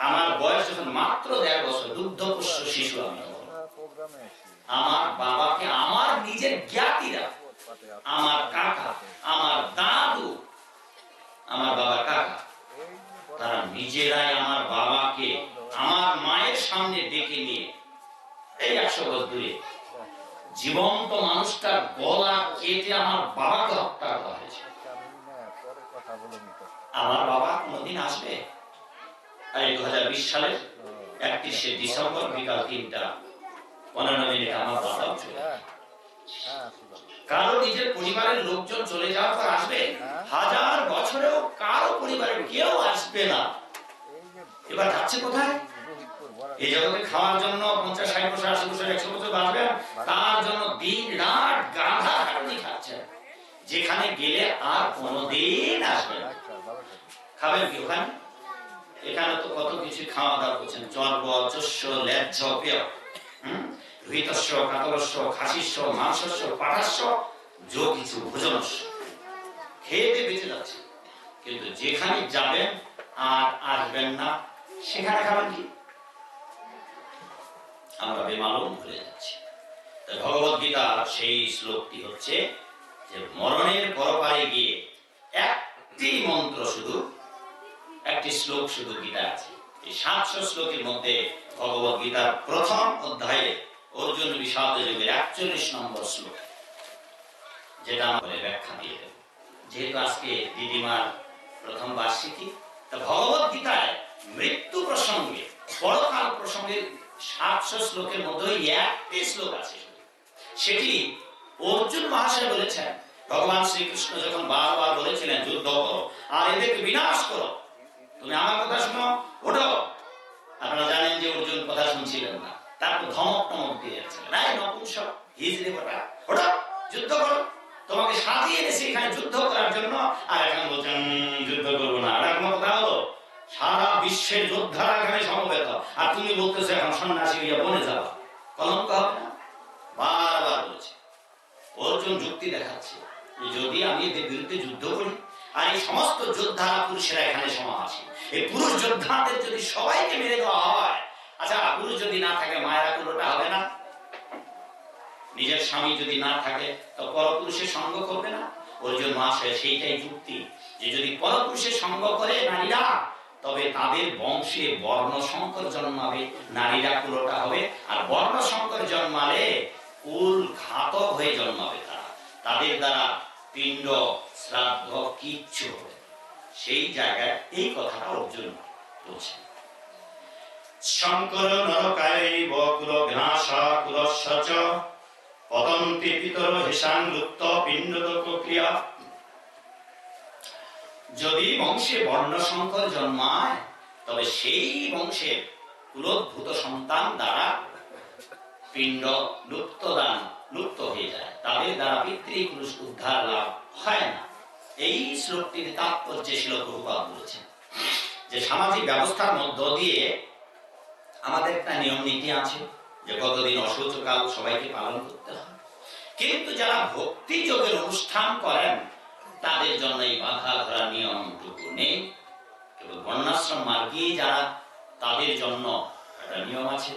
আমার বয়স যখন মাত্র 1.5 বছর, দুগ্ধপোষ্য শিশু আমি, আমার বাবাকে আমার নিজের জ্ঞাতিরা, আমার কাকা, আমার দাদু, আমার বাবার কাকা, তারা নিজেরাই আমার বাবাকে আমার মায়ের সামনে ডেকে নিয়ে এই 100 বছর দূরে জীবন্ত মানুষটার গলা কেটে আমার বাবাকে হত্যা করা হয়েছে। আমার বাবা কোনদিন আসবে। আর 2020 সালের 31শে ডিসেম্বর বিকাল 3:15 আমার বাবা চলে, কারো নিজের পরিবারের লোকজন চলে যাওয়ার পর আসবে। 1000 বছরেও কারো পরিবারের কেউ আসবে না। এবার যাচ্ছে কোথায়। এই জগতে খাওয়ার জন্য 50, 60 বছর, 80 বছর, 100 বছর বাঁচবেন, তার জন্য দিন রাত গাধা খাটনি খাচ্ছেন, যেখানে গেলে আর কোনোদিন আসবে না। খাবেন কি ওখানে? এখানে তো কত কিছু খাওয়া দাওয়া করছেন, চর্ব, চস্য, লেজ্জ, পেয়, রুহিতস্য, কাতলস্য, খাসিস্য, মাংসস্য, পাঠাস্য, যো কিছু ভোজনস্য, খেয়ে বেঁচে যাচ্ছে। কিন্তু যেখানে যাবেন আর আসবেন না, সেখানে খাবেন কি? আমরা বেমালুম ভুলে যাচ্ছি। ভগবত গীতার সেই শ্লোকটি হচ্ছে যে মরণের পরপারে গিয়ে একটি মন্ত্র শুধু, একটি শ্লোক শুধু গীতা আছে। এই 700 শ্লোকের মধ্যে ভগবত গীতার প্রথম অধ্যায়ে অর্জুন বিষাদ যুগের 41 নম্বর শ্লোক, যেটা আমরা ব্যাখ্যা দিয়ে দেব। যেহেতু আজকে দিদিমার প্রথম বার্ষিকী, তা ভগবত গীতায় মৃত্যু প্রসঙ্গে, পরকাল প্রসঙ্গে 700 শ্লোকের মধ্যে একটি শ্লোক আছে, সেটি অর্জুন মহাশয় বলেছেন। ভগবান শ্রীকৃষ্ণ যখন বারবার বলেছিলেন যুদ্ধ করো আর এদেরকে বিনাশ করো, তুমি আমার কথা শোনো, ওঠো। আপনারা জানেন যে অর্জুন কথা শুনছিলেন না, তারপর ধমক টমক দিয়েছিলেন, এই নপুংসক হিজড়ে কটা, ওঠো যুদ্ধ করো, তোমাকে সাজিয়ে এনেছি এখানে যুদ্ধ করার জন্য, আর এখন বলছেন যুদ্ধ করবো না। আর কোনো কথা হলো, সারা বিশ্বের যোদ্ধারা এখানে সমবেত, আর তুমি বলতেছো এখন সন্ন্যাসী হইয়া বনে যাও, কলঙ্ক হবে না? বারবার বলছে। অর্জুন যুক্তি দেখাচ্ছে, যদি আমি এদের বিরুদ্ধে যুদ্ধ করি আর এই সমস্ত যোদ্ধারা পুরুষেরা এখানে সমাবেশী, এই পুরুষ যোদ্ধাদের যদি সবাইকে মেরে দেওয়া হয়, আচ্ছা পুরুষ যদি না থাকে মায়েরা কুলোটা হবে না? নিজের স্বামী যদি না থাকে তো পরপুরুষের সঙ্গ করবে না? অর্জুন মহাশয় সেইটাই যুক্তি, যে যদি পরপুরুষের সঙ্গ করে নারীরা, তবে তাদের বংশে বর্ণ সংকর জন্মাবে, নারীরা কুলোটা হবে, আর বর্ণ সংকর জন্মালে কুল ঘাতক হয়ে জন্মাবে, তাদের দ্বারা পিণ্ড শ্রাদ্ধ কিচ্ছু হবে। সেই জায়গায় এই কথাটা অর্জুন বলছে। শঙ্কর নরকায়ৈব কুল ঘ্নাসা কুলস্য চ পতন্তি পিতর হিসাংলুপ্ত পিণ্ডোদক ক্রিয়া। যদি বংশে বর্ণ সংকর জন্মায়, তবে সেই বংশের কুলোদ্ভূত সন্তান দ্বারা পিণ্ড লুপ্ত হয়ে যায়, তাদের দ্বারা পিতৃপুরুষ উদ্ধার লাভ হয় না। এই শ্লোকটির তাৎপর্য ছিল প্রভুপাদ বলেছেন যে সামাজিক ব্যবস্থার মধ্য দিয়ে আমাদের একটা নিয়ম নীতি আছে, যে কতদিন অশৌচকাল সবাইকে পালন করতে হয়, কিন্তু যারা ভক্তি যোগের অনুষ্ঠান করেন তাদের জন্য এই বাধা ধরা নিয়মটুকু নেই। কেবল বর্ণাশ্রম মার্গী যারা, তাদের জন্য একটা নিয়ম আছে,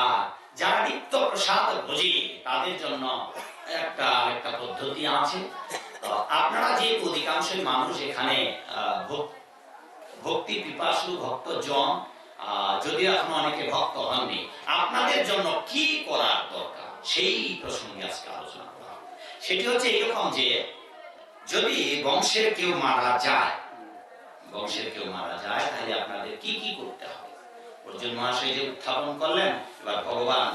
আর যারা নিত্য প্রসাদ ভোজী তাদের জন্য একটা পদ্ধতি আছে। আপনারা যে অধিকাংশ মানুষ এখানে ভক্তি পিপাসু ভক্তজন, যদিও এখন অনেকে ভক্ত হননি, আপনাদের জন্য কি করার দরকার সেই প্রসঙ্গে আজকে আলোচনা করা হবে। সেটি হচ্ছে এরকম যে যদি বংশের কেউ মারা যায়, তাহলে আপনাদের কি কি করতে হবে। অর্জুন মহাশয় যে উত্থাপন করলেন, এবার ভগবান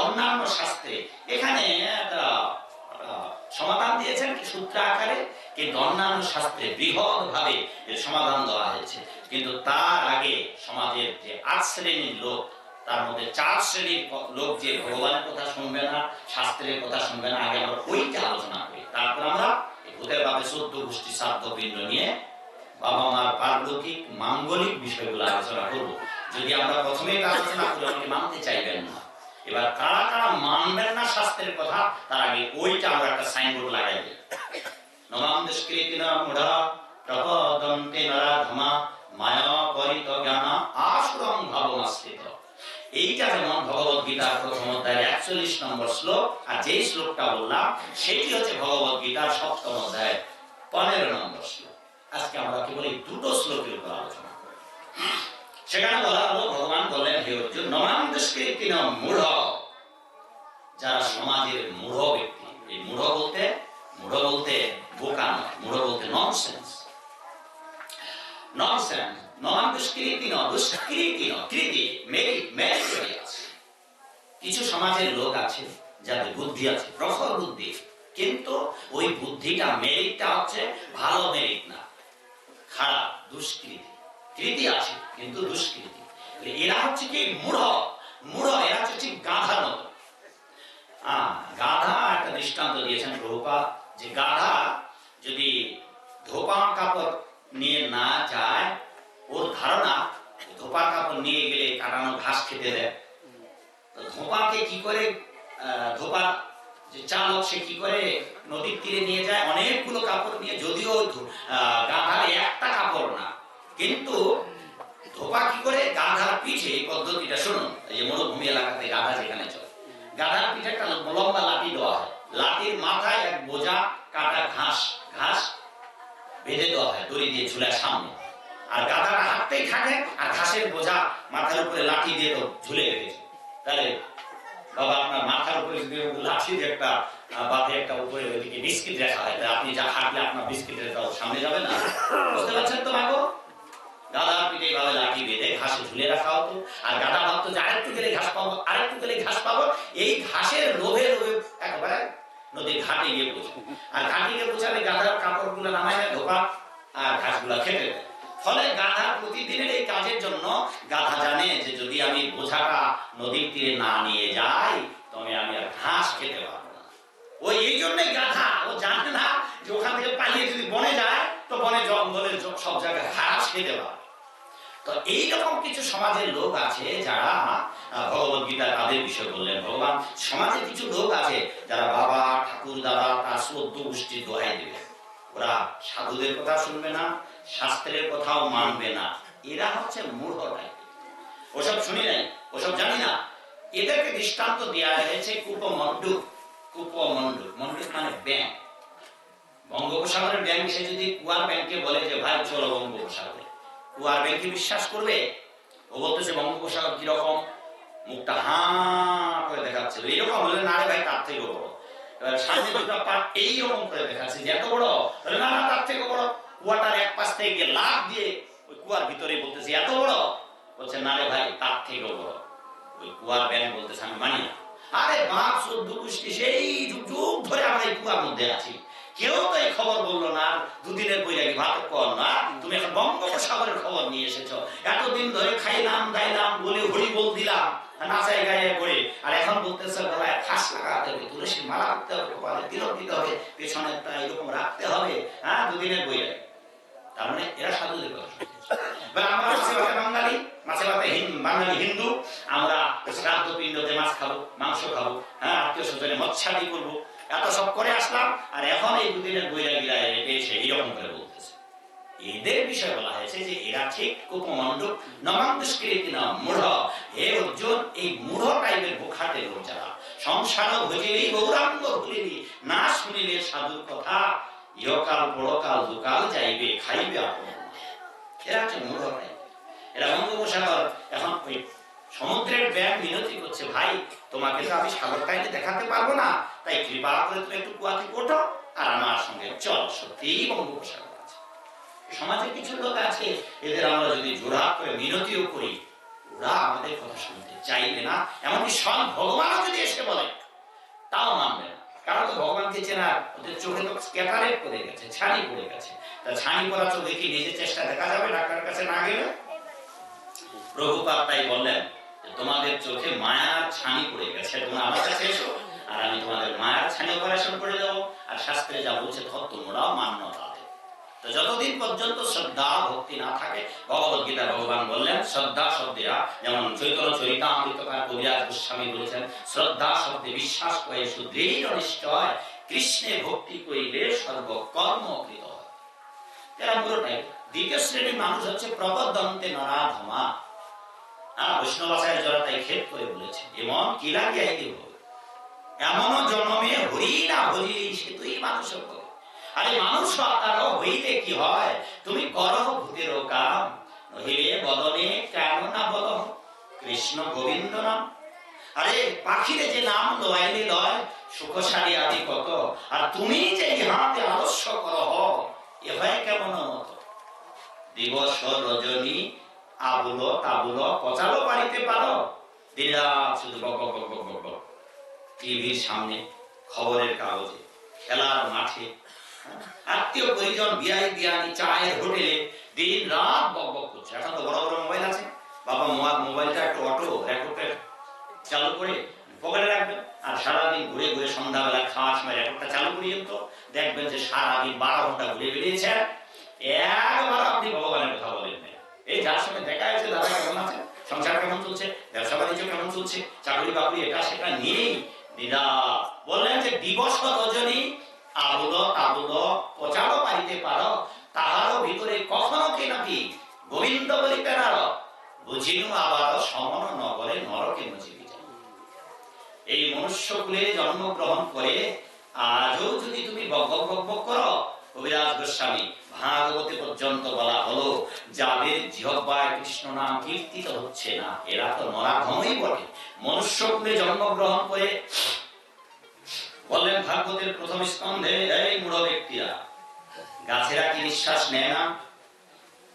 অন্যান্য শাস্ত্রে এখানে একটা সমাধান দিয়েছেন কি সূত্র আকারে, কিন্তু অন্যান্য শাস্ত্রে বৃহৎ ভাবে সমাধান দেওয়া হয়েছে। কিন্তু তার আগে সমাজের যে 8 শ্রেণীর লোক, তার মধ্যে 4 শ্রেণীর লোক যে ভগবানের কথা শুনবে না, শাস্ত্রের কথা শুনবে না, আগে আমরা ওইটা আলোচনা করি, তারপর আমরা ভূতের ভাবে 14 গোষ্ঠী শ্রাদ্ধ পিণ্ড নিয়ে বাবা মার পারলৌকিক মাঙ্গলিক বিষয়গুলো আলোচনা করব। যদি আমরা প্রথমে আলোচনা করি, আমাকে মানতে চাইবেন না। এবার কারা কারা মানবেন না শাস্ত্রের কথা, তার আগে ওইটা আমরা একটা সাইনবোর্ড লাগাই দিই, নমাম দুষ্কৃতিনা মূঢ়া প্রপদন্তে নরাধমা মায়া পরিত জ্ঞান আশুরং ভাবমাশ্রিত। এইটা যেমন ভগবত গীতার প্রথম অধ্যায়ের 41 নম্বর শ্লোক, আর যেই শ্লোকটা বললাম সেটি হচ্ছে ভগবত গীতার 7ম অধ্যায়ের 15 নম্বর শ্লোক। আজকে আমরা কেবল এই দুটো শ্লোকের উপর আলোচনা করব। সেখানে বলা হলো, ভগবান বললেন, হে অর্জুন, নমাম দুষ্কৃতিনা মূঢ়, যারা সমাজের মূঢ় ব্যক্তি, এই মূঢ় বলতে বোকা নয়, মূঢ় বলতে ননসেন্স। নমাম দুষ্কৃতিনা কৃতি মেরিটোরিয়াস। কিছু সমাজের লোক আছে যাদের বুদ্ধি আছে, প্রখর বুদ্ধি, কিন্তু ওই বুদ্ধিটা, মেরিটটা হচ্ছে ভালো মেরিট না, খারাপ কৃতি আছে কিন্তু দুষ্কৃতি। এরা হচ্ছে কি মূঢ়, এরা হচ্ছে ঠিক গাধার মতো। গাধা একটা দৃষ্টান্ত দিয়েছেন প্রভুপাদ, যে গাধা যদি ধোপা কাপড় নিয়ে না যায়, ওর ধারণা ধোপা কাপড় নিয়ে গেলে কাটানো ঘাস খেতে দেয়। ধোপাকে কি করে, ধোপার যে চালক সে কি করে নদীর তীরে নিয়ে যায় অনেকগুলো কাপড় নিয়ে, যদিও গাধার একটা কাপড় না, কিন্তু ধোপা কি করে গাধার পিঠে, এই পদ্ধতিটা শুনুন, এই যে মরুভূমি এলাকাতে গাধা যেখানে চলে, গাধার পিঠে একটা লম্বা লাঠি দেওয়া হয়, লাঠির মাথায় এক বোঝা কাটা ঘাস বেঁধে দেওয়া হয় দড়ি দিয়ে ঝুলার সামনে, আর গাধাটা হাঁটতেই থাকে, আর ঘাসের বোঝা মাথার উপরে লাঠি দিয়ে তো ঝুলে রেখেছে। তাহলে বাবা আপনার মাথার উপরে যদি লাঠি দিয়ে একটা বাঁধে একটা উপরে ওইদিকে বিস্কিট রাখা হয়, আপনি যা হাঁটলে আপনার বিস্কিটের সামনে যাবে না। বুঝতে পারছেন তো মাগো? গাধার পিঠে এইভাবে লাঠি বেঁধে ঘাসে ঝুলে রাখা হতো। আর গাধা ভাবতো যে আরেকটু গেলে ঘাস পাবো, আরেকটু গেলে ঘাস পাবো। এই ঘাসের লোভে লোভে একেবারে নদীর ঘাটে গিয়ে পৌঁছে। আর ঘাটে গিয়ে পৌঁছালে গাধার কাপড়গুলো নামায় না ধোপা আর ঘাসগুলো খেতে দেয়। ফলে গাধা প্রতিদিনের এই কাজের জন্য গাধা জানে যে যদি আমি বোঝাটা নদীর তীরে না নিয়ে যাই তবে আমি আর ঘাস খেতে পারবো না। ওই এই জন্যই গাধা ও জানে না যে ওখান থেকে পালিয়ে যদি বনে যায় তো বনে জঙ্গলে সব জায়গায় ঘাস খেতে পারবে। তো এইরকম কিছু সমাজের লোক আছে যারা ভগবত গীতা তাদের বিষয় বললেন ভগবান। সমাজে কিছু লোক আছে যারা বাবা ঠাকুর দাদা তার 14 গোষ্ঠীর দোহাই দেবে। ওরা সাধুদের কথা শুনবে না, শাস্ত্রের কথাও মানবে না। এরা হচ্ছে মূঢ় টাইপ। ওসব শুনি নাই, ওসব জানি না। এদেরকে দৃষ্টান্ত দেওয়া হয়েছে কূপমণ্ডুক। কূপমণ্ডুক, মণ্ডুক মানে ব্যাংক। বঙ্গোপসাগরের ব্যাংক সে যদি কুয়ার ব্যাংকে বলে যে ভাই চলো বঙ্গোপসাগরে, কুয়ার ব্যাংকে বিশ্বাস করবে? ও বলতেছে বঙ্গোপসাগর কিরকম, মুখটা হাঁ করে দেখাচ্ছে। এইরকম হলে না রে ভাই তার থেকেও বড়। এবার সামনে দুটো পাট এইরকম করে দেখাচ্ছে যে এত বড়, না না তার থেকে বড়। কুয়াটার এক পাশ থেকে গিয়ে লাফ দিয়ে ওই কুয়ার ভিতরে বলতেছে এত বড়। বলছে না রে ভাই তার থেকেও বড়। ওই কুয়ার ব্যাংক বলতেছে আমি মানি না। আরে বাপ 14 গোষ্ঠী সেই যুগ যুগ ধরে আমরা এই কুয়ার মধ্যে আছি, কেউ তো এই খবর বললো না। দুদিনের বৈরাগী ভাত কর না, তুমি এখন বঙ্গোপসাগরের খবর নিয়ে এসেছো। এতদিন ধরে খাইলাম দাইলাম বলে হরি বল দিলাম নাচাই গায়ে করে, আর এখন বলতেছে গলায় খাস লাগাতে হবে, তুলসীর মালা করতে হবে, কপালে তিলক দিতে হবে, পেছনে এরকম রাখতে হবে। হ্যাঁ, দুদিনের বৈরাগী। তার মানে এরা সাধুদের কথা শুনছে। আমরা মাছে ভাতে বাঙালি, মাছে ভাতে বাঙালি হিন্দু, আমরা শ্রাদ্ধ পিণ্ডতে মাছ খাবো, মাংস খাবো, হ্যাঁ আত্মীয় স্বজনে মৎস্যাদি করবো, এত সব করে আসলাম। আর এখন এই দুদিনের বৈরাগীরা এসে এইরকম করে বলতেছে। এদের বিষয় বলা হয়েছে যে এরা ঠিক কূপমণ্ডুক নমান্দুষ্কৃতি না মূঢ়। হে অর্জুন, এই মূঢ় টাইপের বোখাটে লোক যারা সংসার ভজিলি গৌরাঙ্গ ভুলিলি, না শুনিলে সাধুর কথা, ইহকাল পরকাল দুকাল যাইবে খাইবে আপন। এরা হচ্ছে মূঢ় টাইপ। এরা বঙ্গোপসাগর এখন ওই সমুদ্রের ব্যাগ মিনতি করছে, ভাই তোমাকে তো আমি সাগরটাকে দেখাতে পারবো না, তাই কৃপা করে তুমি একটু কুয়া থেকে ওঠো আর আমার সঙ্গে চল। সত্যিই বঙ্গোপসাগর আছে। সমাজে কিছু লোক আছে, এদের আমরা যদি জোড়হাত করে মিনতিও করি ওরা আমাদের কথা শুনতে চাইবে না। এমনকি স্বয়ং ভগবানও যদি এসে বলে তাও মানবে না। কারণ তো ভগবানকে চেনা, ওদের চোখে তো স্ক্যাটারেট করে গেছে, ছানি পড়ে গেছে। তা ছানি পড়া চোখে কি নিজের চেষ্টা দেখা যাবে ডাক্তারের কাছে না গেলে? প্রভুপাদ তাই বললেন তোমাদের চোখে মায়ার ছানি পড়ে গেছে, তোমরা আমার কাছে এসো আর আমি তোমাদের মায়ার ছানি অপারেশন করে দেবো। আর শাস্ত্রে যা বলছে তোমরাও মান্য তাদের। তো যতদিন পর্যন্ত শ্রদ্ধা ভক্তি না থাকে, ভগবত গীতা ভগবান বললেন শ্রদ্ধা শব্দেরা, যেমন চৈতন্য চরিতামৃতকার কবিরাজ গোস্বামী বলেছেন শ্রদ্ধা শব্দে বিশ্বাস করে সুদৃঢ় নিশ্চয়, কৃষ্ণে ভক্তি করিলে সর্বকর্ম কৃত হয়। এরা পুরোটাই দ্বিতীয় শ্রেণীর মানুষ হচ্ছে প্রবদন্তে নরাধমা। বৈষ্ণবাচার্য যারা তাই খেদ করে বলেছে এমন কি লাগিয়ে দেব, এমনও জন্মে হরি না হরি সে তুই মানুষ। আরে মানুষ আকার হইলে কি হয়, তুমি করো ভূতের কাম, নহিলে বদনে কেন না বল কৃষ্ণ গোবিন্দ নাম। আরে পাখিরে যে নাম লয়াইলে লয়, সুখসারী আদি কত, আর তুমি যে ইহাতে আলস্য কর এ হয় কেমন মত। দিবস রজনী আবুল তাবুল পচালো পারিতে পারো, দিনরাত শুধু বক বক বক বক বক, টিভির সামনে, খবরের কাগজে, খেলার মাঠে, আত্মীয় পরিজন বিয়াই বিয়ানি চায়ের হোটেলে দিন রাত বক বক করছে। এখন তো বড় বড় মোবাইল আছে, বাবা মোবাইলটা একটু অটো রেকর্ডটা চালু করে পকেটে রাখবেন আর সারাদিন ঘুরে ঘুরে সন্ধ্যাবেলা খাওয়ার সময় রেকর্ডটা চালু করিয়ে তো দেখবেন যে সারাদিন 12 ঘন্টা ঘুরে বেরিয়েছে, একবার আপনি ভগবানের কথা বলেন না। এই যার সঙ্গে দেখা হয়েছে দাদা কেমন আছে, সংসার কেমন চলছে, ব্যবসা বাণিজ্য কেমন চলছে, চাকরি বাকরি এটা সেটা নিয়েই দিদা বললেন যে দিবস রজনী আবুল তাবুল পচালো পারিতে পারো, তাহারও ভিতরে কখনো কি নাকি গোবিন্দ বলিতে নার, বুঝিনু আবার সমন নগরে নরকে মজিবি। এই মনুষ্যকুলে জন্মগ্রহণ করে আজও যদি তুমি বক বক বক করো, কবিরাজ গোস্বামী ভাগবতে পর্যন্ত বলা হলো যাদের জিহ্বায় কৃষ্ণ নাম কীর্তিত হচ্ছে না এরা তো নরাধমই বটে, মনুষ্যকুলে জন্মগ্রহণ করে বললেন ভাগবতের প্রথম স্কন্ধে, এই মূঢ় ব্যক্তিরা, গাছেরা কি নিঃশ্বাস নেয় না?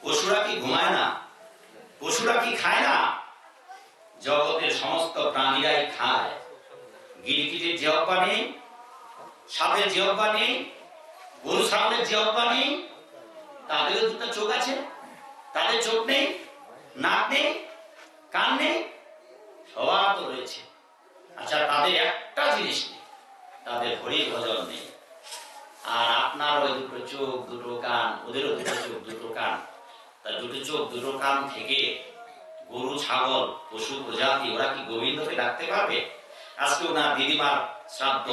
পশুরা কি ঘুমায় না? পশুরা কি খায় না? জগতের সমস্ত প্রাণীরাই খায়। গিরগিটির জিহ্বা নেই, সাপের জিহ্বা নেই, গরু ছাগলের জিহ্বা নেই, তাদেরও দুটো চোখ আছে, তাদের চোখ নেই, নাক নেই, কান নেই, সবার তো রয়েছে। আচ্ছা, তাদের একটা জিনিস নেই, তাদের হরি ভজন নেই। আর আপনার ওই দুটো চোখ দুটো কান, ওদেরও দুটো চোখ দুটো কান, তার দুটো চোখ দুটো কান থেকে গরু ছাগল পশু প্রজাতি ওরা কি গোবিন্দকে ডাকতে পারবে? আজকে ওনার দিদিমার শ্রাদ্ধ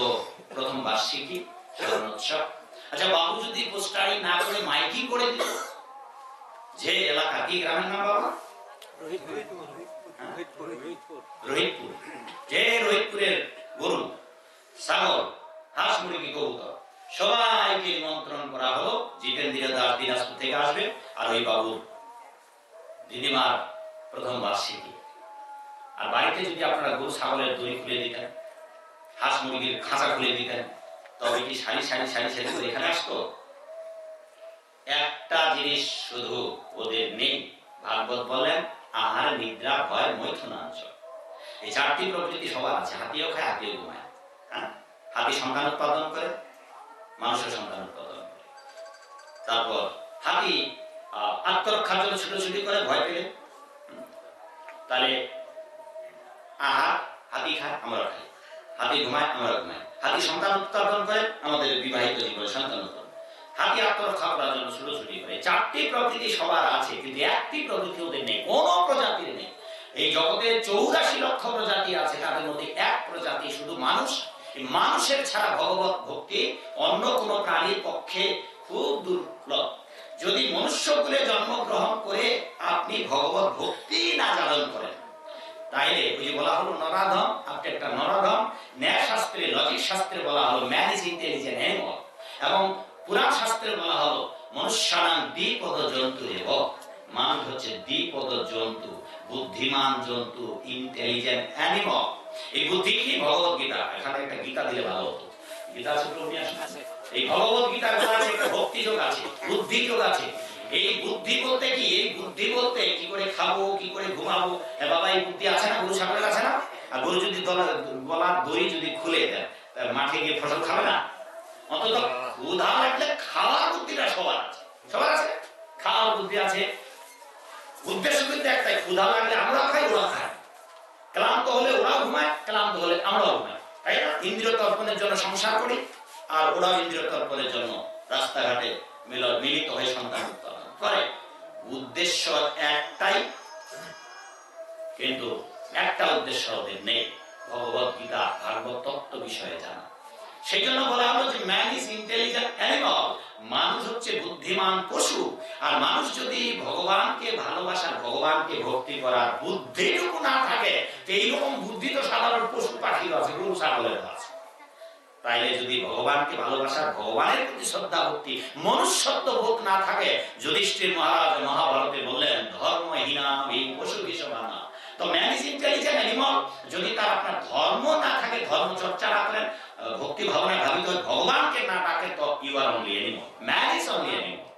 প্রথম বার্ষিকী স্মরণোৎসব। আচ্ছা, বাবু যদি পোস্টারিং না করে মাইকিং করে দিত, যে এলাকা, কি গ্রামের নাম বাবা? রোহিতপুর। যে রোহিতপুরের গরু ছাগল হাঁস মুরগি কবুতর সবাইকে নিমন্ত্রণ করা হলো। জিতেন্দ্র দাস দিনাজপুর থেকে আসবে, আর ওই বাবুর দিদিমার প্রথম বার্ষিকী। আর বাড়িতে যদি আপনারা গরু ছাগলের দড়ি খুলে দিতেন, হাঁস মুরগির খাঁচা খুলে দিতেন, তবে কি সারি সারি সারি সারি করে এখানে আসতো? একটা জিনিস শুধু ওদের নেই। ভাগবত বলেন, আহার নিদ্রা ভয় মৈথুনাঞ্চ। এই চারটি প্রকৃতি সবার আছে। হাতিও খায়, হাতিও ঘুমায়। হ্যাঁ, হাতি সন্তান উৎপাদন করে, মানুষের সন্তান উৎপাদন করে। তারপর হাতি আত্মরক্ষার জন্য ছুটোছুটি করে ভয় পেলে। তাহলে আহার হাতি খায়, আমরা খাই। হাতি ঘুমায়, আমরা ঘুমাই। হাতি সন্তান উৎপাদন করে, আমাদের বিবাহিত জীবনে সন্তান উৎপাদন। হাতি আত্মরক্ষা করার জন্য ছুটোছুটি করে। চারটি প্রকৃতি সবার আছে, কিন্তু একটি প্রকৃতি ওদের নেই, কোন প্রজাতির নেই। এই জগতে 84 লক্ষ প্রজাতি আছে, তাদের মধ্যে এক প্রজাতি শুধু মানুষ। মানুষের ছাড়া ভগবত ভক্তি অন্য কোন প্রাণীর পক্ষে খুব দুর্লভ। যদি মনুষ্যকুলে জন্মগ্রহণ করে আপনি ভগবত ভক্তি না জানন করেন, তাইলে ওই যে বলা হলো নরাধম, আপনি একটা নরাধম। ন্যায় শাস্ত্রে, লজিক শাস্ত্রে বলা হলো ম্যান ইজ ইন্টেলিজেন্ট অ্যানিমাল, এবং পুরাণ শাস্ত্রে বলা হলো মনুষ্যানাং দ্বিপদ জন্তু এব। মানুষ হচ্ছে দ্বিপদ জন্তু, বুদ্ধিমান জন্তু, ইন্টেলিজেন্ট অ্যানিমাল। এই বুদ্ধি কি? ভগবত গীতা। এখানে একটা গীতা দিলে ভালো হতো। গীতা আছে তো? এই ভগবত গীতা আছে, একটা ভক্তি যোগ আছে, বুদ্ধি যোগ আছে। এই বুদ্ধি বলতে কি? এই বুদ্ধি বলতে কি করে খাবো, কি করে ঘুমাবো। বাবা, এই বুদ্ধি আছে না? গরু ছাগলের আছে না? আর গরু যদি গলার দড়ি যদি খুলে দেয়, মাঠে গিয়ে ফসল খাবে না? অন্তত ক্ষুধা লাগলে খাওয়ার বুদ্ধিটা সবার আছে। সবার আছে, খাওয়ার বুদ্ধি আছে। উদ্দেশ্য কিন্তু একটাই, ক্ষুধা লাগলে আমরা খাই, ওরা খায়। ক্লান্ত হলে ওরাও ঘুমায়, ক্লান্ত হলে আমরাও ঘুমাই, তাই না? ইন্দ্রিয় তর্পণের জন্য সংসার করি, আর ওরাও ইন্দ্রিয় তর্পণের জন্য রাস্তাঘাটে মিলিত হয়ে সন্তান উৎপাদন করে। উদ্দেশ্য একটাই, কিন্তু একটা উদ্দেশ্য ওদের নেই, ভগবত গীতা ভাগবত তত্ত্ব বিষয়ে জানা। সেই জন্য বলা হলো যে ম্যান ইজ ইন্টেলিজেন্ট অ্যানিমাল। মানুষ হচ্ছে বুদ্ধিমান পশু। আর মানুষ যদি ভগবানকে ভালোবাসার, ভগবানকে ভক্তি করার বুদ্ধিটুকু না থাকে, এইরকম বুদ্ধি তো সাধারণ পশু পাখির আছে, গরু ছাগলের আছে। তাইলে যদি ভগবানকে ভালোবাসার, ভগবানের প্রতি শ্রদ্ধা ভক্তি, মনুষ্যত্ব বোধ না থাকে, যুধিষ্ঠির মহারাজ মহাভারতে বললেন ধর্মহীনা পশু বিষমানা। তো ম্যান ইজ ইন্টেলিজেন্ট অ্যানিমাল। যদি তার আপনার ধর্ম না থাকে, ধর্ম চর্চা না করেন, ভক্তি ভাবনায় ভাবিত ভগবানকে না ডাকে, তো you are only animal, man is only animal.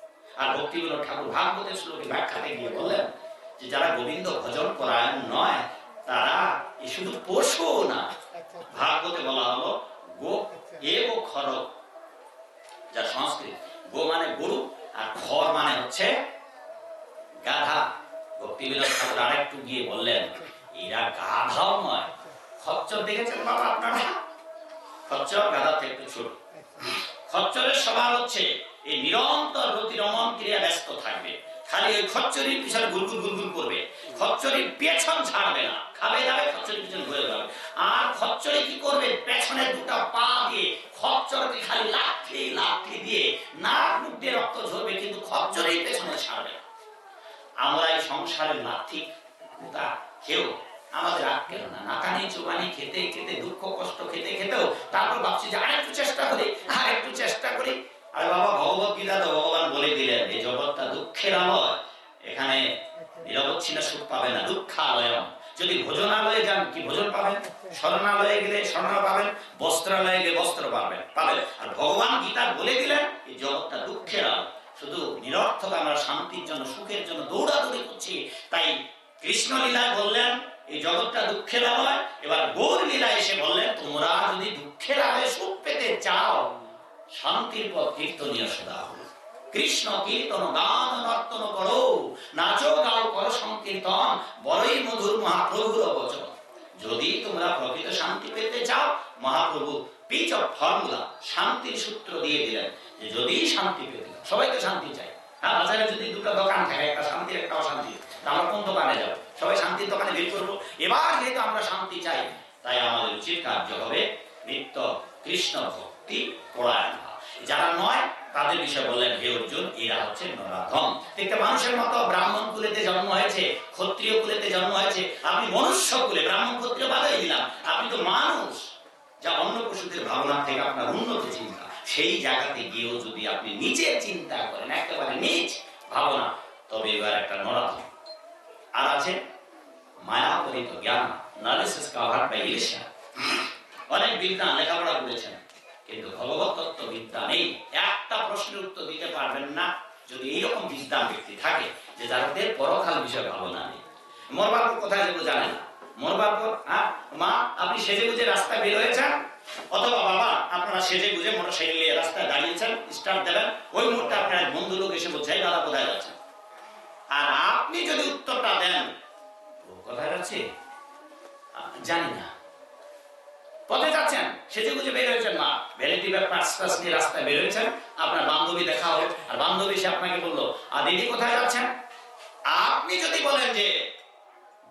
আর ভক্তি বিনোদ ঠাকুর ভাগবতের শ্লোকে ব্যাখ্যাতে গিয়ে বললেন যে যারা গোবিন্দ ভজন পরায়ণ নয়, তারা শুধু পশু না। ভাগবতে বলা হলো গো এব খর, যা সংস্কৃত। গো মানে গরু, আর খর মানে হচ্ছে গাধা। ভক্তি বিনোদ ঠাকুর আরেকটু গিয়ে বললেন এরা গাধাও নয়, খচ্চর দেখেছেন বাবা আপনারা? খচ্চর গাধা থেকে একটু ছোট। খচ্চরের স্বভাব হচ্ছে এই নিরন্তর রতিরমন ক্রিয়া ব্যস্ত থাকবে, খালি ওই খচ্চরির পিছনে গুলগুল গুলগুল করবে, খচ্চরির পেছন ছাড়বে না, খাবে যাবে খচ্চরির পিছনে ঘুরে যাবে। আর খচ্চরি কি করবে? পেছনে দুটো পা দিয়ে খচ্চরকে খালি লাঠি লাঠি দিয়ে নাক মুখ দিয়ে রক্ত ঝরবে, কিন্তু খচ্চরির পেছনে ছাড়বে না। আমরা এই সংসারের লাঠি তা কেউ আমাদের আটকেল না, নাকানি চুবানি খেতে খেতে, দুঃখ কষ্ট খেতে খেতেও তারপর ভাবছি যে আরেকটু চেষ্টা করি, আরেকটু চেষ্টা করি। আরে বাবা, ভগবত গীতা তো ভগবান বলে দিলেন এই জগৎটা দুঃখের আলয়, এখানে নিরবচ্ছিন্ন সুখ পাবে না, দুঃখালয়ম। যদি ভোজনালয়ে যান কি ভোজন পাবেন, শরণালয়ে গেলে শরণ পাবেন, বস্ত্রালয়ে গেলে বস্ত্র পাবেন। আর ভগবান গীতা বলে দিলেন এই জগৎটা দুঃখের আলো, শুধু নিরর্থক আমরা শান্তির জন্য সুখের জন্য দৌড়াদৌড়ি করছি। তাই কৃষ্ণ লীলায় বললেন এই জগৎটা দুঃখের আলোয়। এবার গৌর লীলায় এসে বললেন তোমরা যদি দুঃখের আলোয় সুখ পেতে চাও শান্তির পথ কীর্তনীয় সদা হল। কৃষ্ণ কীর্তন গান নর্তন করো, নাচো গাও করো সংকীর্তন, বড়ই মধুর মহাপ্রভুর বচন। যদি তোমরা প্রকৃত শান্তি পেতে চাও, মহাপ্রভু পিচ অফ ফর্মুলা শান্তির সূত্র দিয়ে দিলেন যে যদি শান্তি পেতে চাও, সবাই তো শান্তি চাই। হ্যাঁ, বাজারে যদি দুটো দোকান থাকে, একটা শান্তির একটা অশান্তি, আমরা কোন দোকানে যাবো? সবাই শান্তির দোকানে ভিড় করবো। এবার যেহেতু আমরা শান্তি চাই, তাই আমাদের উচিত কার্য হবে নিত্য কৃষ্ণ ভক্তি পরায়ণ। যারা নয় তাদের বিষয়ে বললেন হে অর্জুন এরা হচ্ছে নরাধম। একটা মানুষের মতো ব্রাহ্মণ কুলেতে জন্ম হয়েছে, ক্ষত্রিয় কুলেতে জন্ম হয়েছে, আপনি মনুষ্য কুলে, ব্রাহ্মণ ক্ষত্রিয় বাধাই দিলাম, আপনি তো মানুষ। যা অন্য পশুদের ভাবনা থেকে আপনার উন্নত চিন্তা, সেই জায়গাতে গিয়েও যদি আপনি নিজের চিন্তা করেন একেবারে নিজ ভাবনা, তবে এবার একটা নরাধম। আর আছে মায়াপরিত জ্ঞান, নলেজ ইজ কভারড বাই ইলিশন। অনেক বিদ্বান লেখাপড়া করেছেন কিন্তু ভগবত তত্ত্ব বিদ্যা নেই। একটা প্রশ্নের উত্তর দিতে পারবেন না যদি এইরকম বিদ্বান ব্যক্তি থাকে যে যাদের পরকাল বিষয়ে ভাবনা নেই। মরবার পর কোথায় যাবো জানেন না, মরবার পর মা আপনি সেজে গুজে রাস্তায় বের হয়েছেন, অথবা বাবা আপনারা সেজে গুজে মোটরসাইকেল নিয়ে রাস্তায় দাঁড়িয়েছেন, স্টার্ট দেবেন, ওই মুহূর্তে আপনার বন্ধু লোক এসে বলছে দাদা কোথায় যাচ্ছেন। আর আপনি যদি উত্তরটা দেন কোথায় যাচ্ছে জানি না, পথে যাচ্ছেন, সেজে গুজে বের হয়েছেন, মা ভ্যানিটি ব্যাগ পার্স নিয়ে রাস্তায় বের হয়েছেন, আপনার বান্ধবী দেখা হলো, আর বান্ধবী এসে আপনাকে বললো আর দিদি কোথায় যাচ্ছেন। আপনি যদি বলেন যে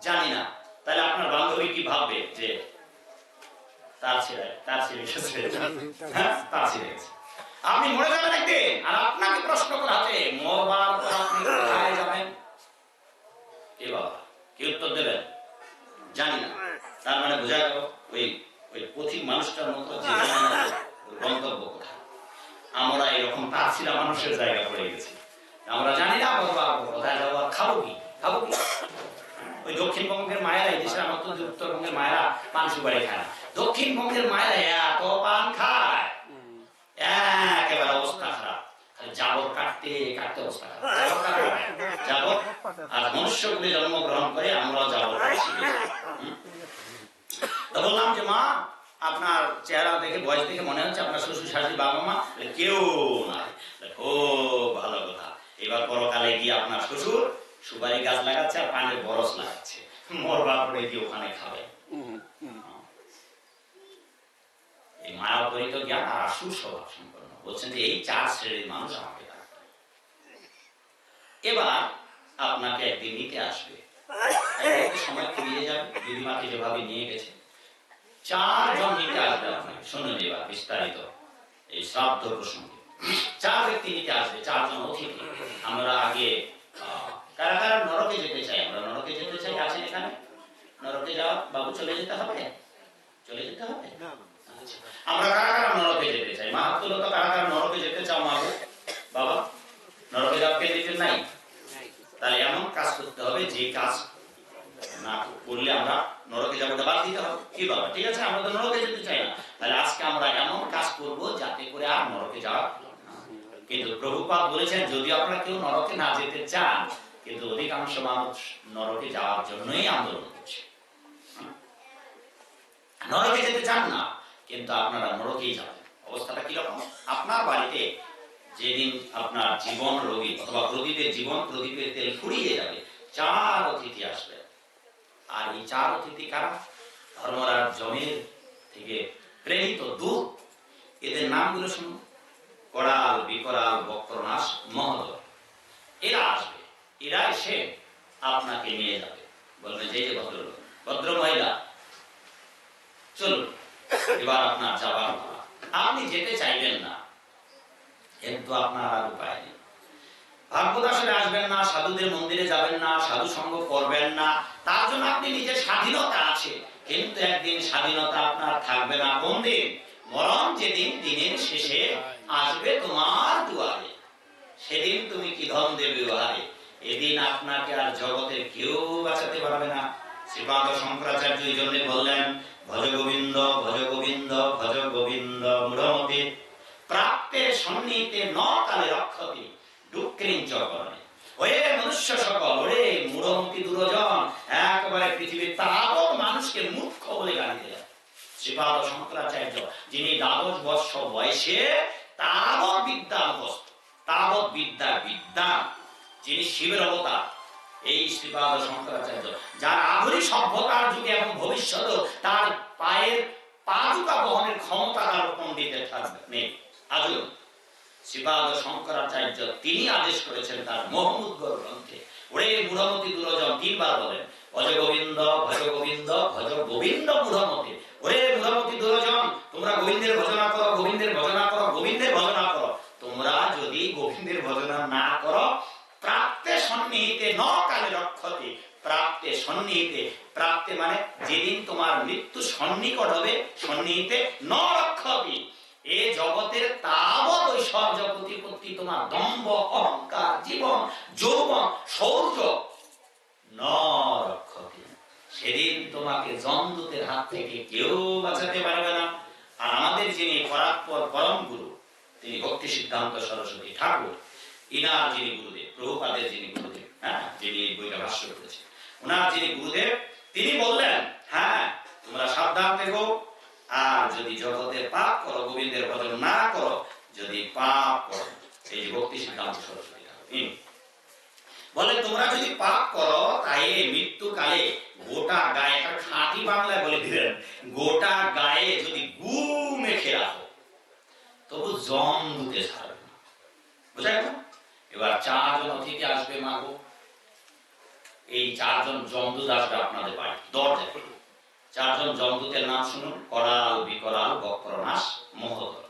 জানি না, তাহলে আপনার বান্ধবী কি ভাববে যে তার ছেড়ে গেছে, আপনি মরে যাবেন একদিন। আর আপনাকে প্রশ্ন করা আছে মরবার পর আপনি কোথায় যাবেন, কে বাবা কি উত্তর দেবেন জানি না। তার মানে বোঝা গেল ওই পথিক মানুষটার মতো গন্তব্য কোথায়। আমরা এরকম তারছিলা মানুষের জায়গা পড়ে গেছি, আমরা জানি না কোথায় যাবো, খাবো কি। ওই দক্ষিণবঙ্গের মায়েরা, এই দেশের আমার তো উত্তরবঙ্গের মায়েরা পান সুপারি খায় না, দক্ষিণবঙ্গের মায়েরা এত পান খায় একেবারে অবস্থা খারাপ, জাবর কাটতে কাটতে অবস্থা খারাপ। জাবর আর মনুষ্য কুলে জন্মগ্রহণ করে আমরাও জাবর তো বললাম যে মা আপনার চেহারা দেখে বয়স দেখে মনে হচ্ছে আপনার শ্বশুর শাশুড়ি বাবা মা কেউ নাই। ও ভালো কথা, এবার পরকালে গিয়ে আপনার শ্বশুর সুপারি গাছ লাগাচ্ছে আর পানের বরস লাগাচ্ছে, মরবার পরে গিয়ে ওখানে খাবে। এই মায়াপরিত জ্ঞান আর আশু স্বভাব সম্পন্ন বলছেন যে এই চার শ্রেণীর মানুষ আমাকে থাকবে। এবার আপনাকে একদিন নিতে আসবে, সময় ফিরিয়ে যাবে, দিদিমাকে যেভাবে নিয়ে গেছে, 4 জন নিতে আসবে আপনাকে। শুনুন এবার বিস্তারিত এই শ্রাদ্ধ প্রসঙ্গে 4 ব্যক্তি নিতে আসবে, 4 জন অতিথি। আমরা আগে কারা কারা নরকে যেতে চাই, আমরা নরকে যেতে চাই, আছেন এখানে? নরকে যাওয়া বাবু চলে যেতে হবে, চলে যেতে হবে। আমরা কারা কারা নরকে যেতে চাই, মা হাত তুলো তো, কারা কারা নরকে যেতে চাও মা বাবা? নরকে যাওয়া কে দিতে নাই? তাহলে এমন কাজ করতে হবে যে কাজ না করলে আমরা নরকে যাবো, বাদ দিতে হবে। কি বাবা ঠিক আছে, আমরা তো নরকে যেতে চাই না, তাহলে আজকে আমরা এমন কাজ করব যাতে করে আর নরকে যাওয়া। কিন্তু প্রভুপাদ বলেছেন যদি আপনারা কেউ নরকে না যেতে চান, কিন্তু অধিকাংশ মানুষ নরকে যাওয়ার জন্যই আন্দোলন করছে, নরকে যেতে চান না কিন্তু আপনারা নরকেই যাবেন। অবস্থাটা কিরকম? আপনার বাড়িতে যেদিন আপনার জীবন রোগী অথবা প্রদীপের জীবন প্রদীপের তেল ফুরিয়ে যাবে, 4 অতিথি আসবে। আর এই 4 অতিথি কারা? ধর্মরাজ জমের থেকে প্রেরিত দূত। এদের নামগুলো শুনুন, করাল, বিকরাল, বক্রনাশ, মহোদয়। এরা আসবে, এরা এসে আপনাকে নিয়ে যাবে, বলবে যে ভদ্রলোক ভদ্র মহিলা চলুন এবার আপনার যাবার পালা। আপনি যেতে চাইবেন না কিন্তু আপনার আর উপায় নেই। ভাগ্যদাসরে আসবেন না, সাধুদের মন্দিরে যাবেন না, সাধু সঙ্গ করবেন না, তার জন্য আপনি নিজের স্বাধীনতা আছে, কিন্তু একদিন স্বাধীনতা আপনার থাকবে না। কোন দিন? মরণ যেদিন দিনের শেষে আসবে তোমার দুয়ারে, সেদিন তুমি কি ধন দেবে ওহারে, এদিন আপনাকে আর জগতের কেউ বাঁচাতে পারবে না। শ্রীপাদ শঙ্করাচার্য এই জন্য বললেন ভজ গোবিন্দ ভজ গোবিন্দ ভজ গোবিন্দ মূঢ়মতি প্রাপ্তে সন্নিহিতে ন কালে রক্ষতি দুঃখৃঞ্চ করণে। ওরে মনুষ্য সকল, ওরে মূঢ়মতি দুর্জন, একেবারে পৃথিবীর তাবৎ মানুষকে মূর্খ বলে গালি দিলেন শ্রীপাদ শঙ্করাচার্য, যিনি 12 বৎসর বয়সে তাবৎ বিদ্যা মুখস্থ, তাবৎ বিদ্যা বিদ্যান, যিনি শিবের অবতার, এই শ্রীপাদ শঙ্করাচার্য, যার আধুনিক সভ্যতার যুগে এবং ভবিষ্যতে তার পায়ের পাদুকা বহনের ক্ষমতা কারো পণ্ডিতের থাকবে নেই। আজও শ্রীপাদ শঙ্করাচার্য তিনি আদেশ করেছেন তার মোহাম্মদগড় গ্রন্থে, ওরে মূঢ়মতি দুর্জন, 3 বার বলেন ভজ গোবিন্দ ভজ গোবিন্দ ভজ গোবিন্দ মূঢ়মতি। ওরে মূঢ়মতি দুর্জন, তোমরা গোবিন্দের ভজনা করো, গোবিন্দের ভজনা করো, গোবিন্দের ভজনা করো। তোমরা যদি গোবিন্দের ভজনা না করো, প্রাপ্তে সন্নিহিতে ন কালে রক্ষতে, প্রাপ্তে সন্নিহিতে, প্রাপ্তে মানে যেদিন তোমার মৃত্যু সন্নিকট হবে, সন্নিহিতে ন রক্ষতে, এ জগতের তাবৎ ঐশ্বর্য প্রতিপত্তি, তোমার দম্ভ অহংকার জীবন যৌবন শৌর্য ন রক্ষতে, সেদিন তোমাকে যমদূতের হাত থেকে কেউ বাঁচাতে পারবে না। আর আমাদের যিনি পরাৎপর পরম গুরু, তিনি ভক্তি সিদ্ধান্ত সরস্বতী ঠাকুর, ইনার যিনি গুরুদেব, প্রভুপাদের যিনি গুরুদেব, হ্যাঁ, যিনি এই বইটা ভাষ্য করেছেন, ওনার যিনি গুরুদেব, তিনি বললেন হ্যাঁ তোমরা সাবধান থেকো, আর যদি জগতের পাপ করো, গোবিন্দের ভজন না করো, যদি পাপ করো, এই যে ভক্তি সিদ্ধান্ত সরস্বতী ঠাকুর বলে তোমরা যদি পাপ করো, তাই মৃত্যুকালে গোটা গায়ে, একটা খাঁটি বাংলায় বলে দিলেন, গোটা গায়ে যদি গু মেখে রাখো তবু যমদূতে ছাড়বে না। বুঝা গেল? এবার 4 জন অতিথি আসবে মাগো, এই 4 জন যমদূত আসবে আপনাদের বাড়ি দরজায়। 4 জন যমদূতের নাম শুনুন, করাল বিকরাল বক্রনাশ মহোদর।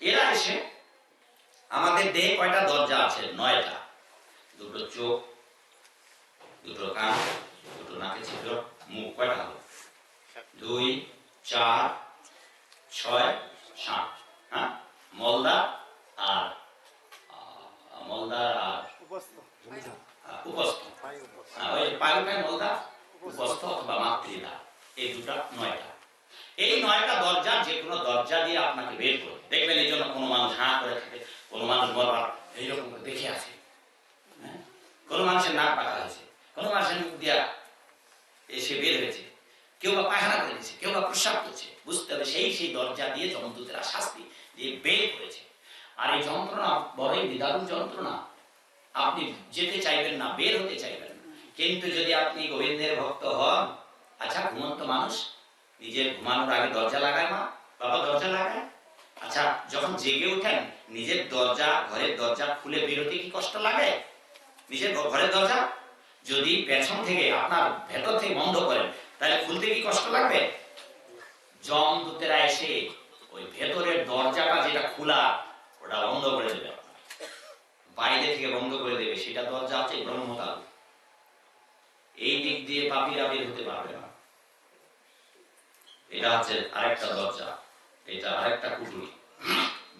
এরা এসে আমাদের দেহে কয়টা দরজা আছে? 9টা। 2টো চোখ, 2টো কান, 2টো নাকে ছিদ্র, মুখ কয়টা হলো? 2, 4, 6, 7, হ্যাঁ, মলদার আর উপস্থ, ওই পায়ুটায় মলদার, উপস্থ অথবা মাতৃদা, এই 2টা 9টা। এই 9টা দরজা, যে কোনো দরজা দিয়ে আপনাকে বের করে দেখবেন। এই জন্য কোনো মানুষ হাঁ করে থাকে, কোনো মানুষ বলবার এইরকম করে দেখে আছে, কোন মানুষের নাক পাকা হয়েছে, কোন মানুষের মুখ দিয়া এসে বের হয়েছে, কেউ বা পায়খানা করে দিয়েছে, কেউ বা প্রস্রাব করছে, বুঝতে হবে সেই দরজা দিয়ে যমদূতেরা শাস্তি দিয়ে বের করেছে। আর এই যন্ত্রণা বড়ই নিদারুণ যন্ত্রণা, আপনি যেতে চাইবেন না, বের হতে চাইবেন না। কিন্তু যদি আপনি গোবিন্দের ভক্ত হন, আচ্ছা ঘুমন্ত মানুষ নিজের ঘুমানোর আগে দরজা লাগায়, মা বাবা দরজা লাগায়, আচ্ছা যখন জেগে উঠেন নিজের দরজা, ঘরের দরজা খুলে বেরোতে কি কষ্ট লাগে? নিজের ঘরের দরজা যদি পেছন থেকে আপনার ভেতর থেকে বন্ধ করেন, তাহলে খুলতে কি কষ্ট লাগবে? যমদূতেরা এসে ওই ভেতরের দরজাটা যেটা খোলা, ওটা বন্ধ করে দেবে, বাইরে থেকে বন্ধ করে দেবে। সেটা দরজা আছে ব্রহ্মতাল, এই দিক দিয়ে পাপীরা বের হতে পারবে না। এটা হচ্ছে আরেকটা দরজা, এটা আরেকটা কুটুরি,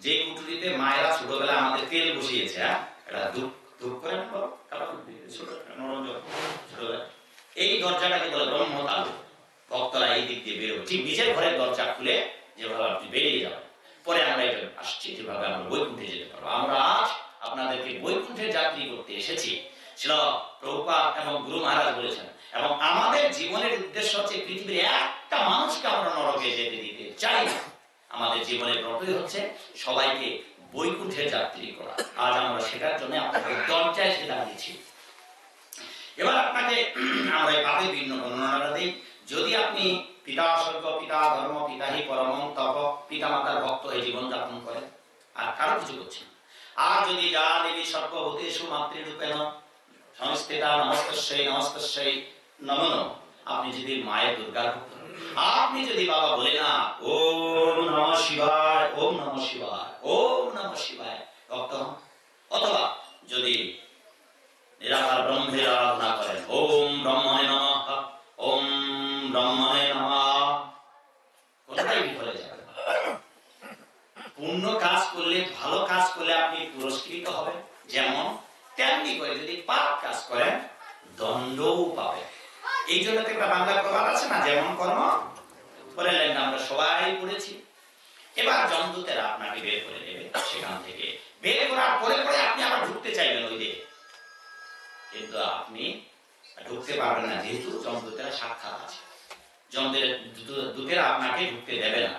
যে কুটুরিতে মায়েরা ছোটবেলায় আমাদের তেল বসিয়েছে, হ্যাঁ, এটা ধূপ করে না, এই দরজাটাকে বলে ব্রহ্মতাল। ভক্তরা এই দিক দিয়ে বেরোবে, ঠিক নিজের ঘরের দরজা খুলে যেভাবে আপনি বেরিয়ে যাবেন। পরে আমরা এটা আসছি যেভাবে আমরা বৈকুণ্ঠে যেতে পারবো। আমরা আজ আপনাদেরকে বৈকুণ্ঠের যাত্রী করতে এসেছি, শ্রীল প্রভুপাদ এবং গুরু মহারাজ বলেছেন। এবং আমাদের জীবনের উদ্দেশ্য হচ্ছে পৃথিবীর একটা মানুষকে আমরা নরকে যেতে দিতে চাই না। আমাদের জীবনের ব্রতই হচ্ছে সবাইকে বৈকুণ্ঠের যাত্রী করা। আজ আমরা সেটার জন্য আপনাকে দরজায় এসে দাঁড়িয়েছি। এবার আপনাকে আমরা এই পাপের ভিন্ন বর্ণনাটা দিই। যদি আপনি পিতা স্বর্গ, পিতা ধর্ম, পিতা হি পরমং তপ, পিতা মাতার ভক্ত হয়ে জীবনযাপন করেন, আর কারো কিছু করছেন, আর যদি যা দেবী সর্বভূতেষু মাতৃরূপেণ সংস্থিতা নমস্তস্যৈ নমস্তস্যৈ নমো নমঃ, আপনি যদি মায়ের দুর্গার ভক্ত, আপনি যদি বাবা বলে না ওম নমঃ শিবায়, ওম নমঃ শিবায়, ওম নমঃ শিবায় ভক্ত হন, অথবা যদি নিরাকার ব্রহ্মের আরাধনা করেন, ওম ব্রহ্মণে নমঃ, ওম ব্রহ্মণে নমঃ, কোনটাই বিফলে যাবে না। পুণ্য কাজ করলে, ভালো কাজ করলে আপনি পুরস্কৃত হবেন, যেমন তেমনি করে যদি পাপ কাজ করেন দণ্ডও পাবেন। এই জন্য তো একটা বাংলা প্রবাদ আছে না, যেমন কর্ম করে নেন, আমরা সবাই পড়েছি। এবার যমদূতেরা আপনাকে বের করে নেবে, সেখান থেকে বের করার পরে পরে আপনি আবার ঢুকতে চাইবেন ওই দিকে, কিন্তু আপনি ঢুকতে পারবেন না, যেহেতু যমদূতেরা সাক্ষাৎ আছে। যমদূতেরা আপনাকে ঢুকতে দেবে না।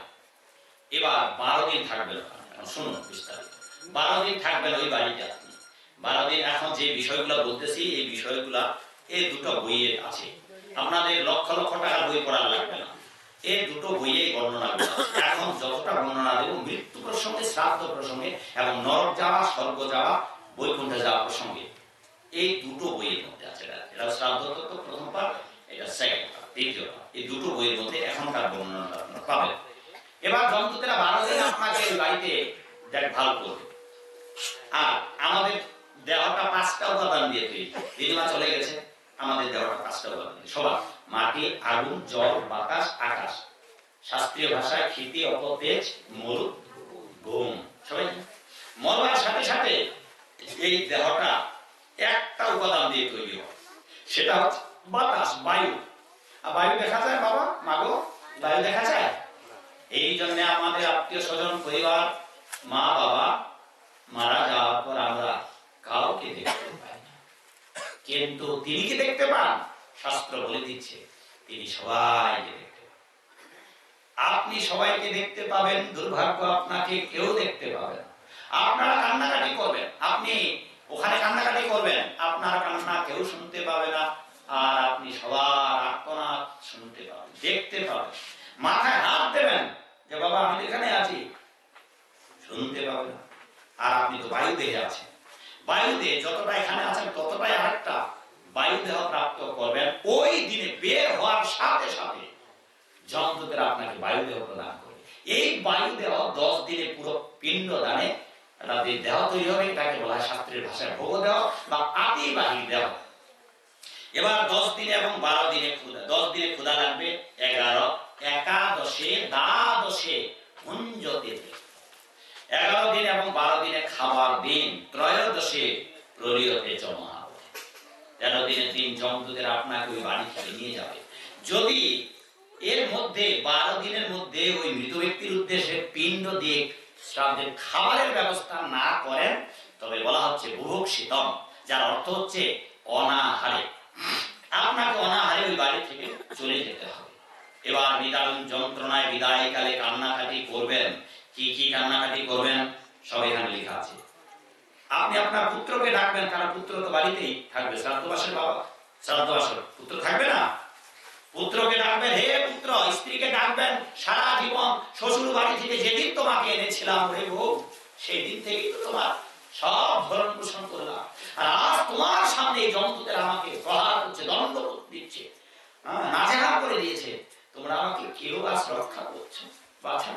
এবার 12 দিন থাকবেন ওখানে। শুনুন বিস্তারিত, 12 দিন থাকবেন ওই বাড়িতে আপনি। 12 দিন এখন যে বিষয়গুলো বলতেছি, এই বিষয়গুলা এই দুটো বইয়ে আছে। আপনাদের লক্ষ লক্ষ টাকার বই পড়ার লাগবে না, এই দুটো বইয়ে বর্ণনা করা আছে। এখন যতটা বর্ণনা দেব মৃত্যু প্রসঙ্গে, শ্রাদ্ধ প্রসঙ্গে এবং নরক যাওয়া, স্বর্গ যাওয়া, বৈকুণ্ঠে যাওয়া প্রসঙ্গে, এই দুটো বইয়ের মধ্যে আছে। এটা শ্রাদ্ধ তত্ত্ব প্রথম পাঠ, এটা সেকেন্ড পাঠ, দ্বিতীয় পাঠ। এই দুটো বইয়ের মধ্যে এখনকার বর্ণনাটা আপনারা পাবেন। এবার যমদূতেরা 12 দিন আপনাকে ওই বাড়িতে দেখভাল করবে। আর আমাদের দেহটা 5টা উপাদান দিয়ে তৈরি। দিদিমা চলে গেছে, আমাদের দেহটা 5টা উপাদান দিয়ে, সবার মাটি, আগুন, জল, বাতাস, আকাশ। শাস্ত্রীয় ভাষায় ক্ষিতি, অপ, তেজ, মরু, ভূম। সবাই মরবার সাথে সাথে এই দেহটা একটা উপাদান দিয়ে তৈরি হয়, সেটা হচ্ছে বাতাস, বায়ু। আর বায়ু দেখা যায় বাবা, মাগো, বায়ু দেখা যায়। এই জন্য আমাদের আত্মীয় স্বজন, পরিবার, মা বাবা মারা যাওয়ার পর আমরা কাউকে দেখতে পাই না, কিন্তু তিনি কি দেখতে পান? শাস্ত্র বলে দিচ্ছে তিনি সবাইকে দেখতে পান। আপনি সবাইকে দেখতে পাবেন, দুর্ভাগ্য আপনাকে কেউ দেখতে পাবে না। আপনারা কান্নাকাটি করবেন, আপনি ওখানে কান্নাকাটি করবেন, আপনার কান্না কেউ শুনতে পাবে না। আর আপনি সবার আর্তনাদ শুনতে পাবেন, দেখতে পাবেন। মাথায় হাত দেবেন যে বাবা আমি এখানে আছি, শুনতে পাবেন না। আর আপনি তো বায়ু দেহে আছেন, বায়ু দেহে যতটা এখানে আছেন ততটাই আরেকটা বায়ু দেহ প্রাপ্ত করবেন। ওই দিনে বের হওয়ার সাথে সাথে যমদূতেরা আপনাকে বায়ু দেহ প্রদান করবে। এই বায়ু দেহ 10 দিনে পুরো পিণ্ড দানে একটা দেহ তৈরি হবে, এটাকে বলা হয় শাস্ত্রের ভাষায় ভোগ দেহ বা আতিবাহী দেহ। এবার 10 দিনে এবং 12 দিনে ক্ষুধা, 10 দিনে ক্ষুধা লাগবে, 11, একাদশে, দ্বাদশে ভুঞ্জতে, 11 দিন এবং 12 দিনে খাবার দিন, ত্রয়োদশে প্রলিয়তে জমা হবে। 13 দিনের দিন যমদূতেরা আপনাকে ওই বাড়ি থেকে নিয়ে যাবে। যদি এর মধ্যে 12 দিনের মধ্যে ওই মৃত ব্যক্তির উদ্দেশ্যে পিণ্ড দিয়ে শ্রাদ্ধের খাবারের ব্যবস্থা না করেন, তবে বলা হচ্ছে বুভুক্ষিতম, যার অর্থ হচ্ছে অনাহারে। আপনাকে অনাহারে ওই বাড়ি থেকে চলে যেতে হবে। এবার নিদারুণ যন্ত্রণায় বিদায়কালে কান্নাকাটি করবেন। কি কি কান্নাকাটি করবেন সব এখানে লেখা আছে। আপনি আপনার পুত্রকে ডাকবেন, কারণ পুত্র তো বাড়িতেই থাকবে, শ্রাদ্ধবাসের বাবা, শ্রাদ্ধবাসের পুত্র থাকবে না। পুত্রকে ডাকবেন, হে পুত্র। স্ত্রীকে ডাকবেন, সারা জীবন শ্বশুর বাড়ি থেকে যেদিন তোমাকে এনেছিলাম রে বউ, সেই দিন থেকেই তো তোমার সব ভরণ পোষণ করলাম। আর আজ তোমার সামনে যমদূতেরা আমাকে প্রহার করছে, দণ্ড দিচ্ছে, নাজেহাল করে দিয়েছে। তোমরা আমাকে কেউ আজ রক্ষা করছো? বাছা,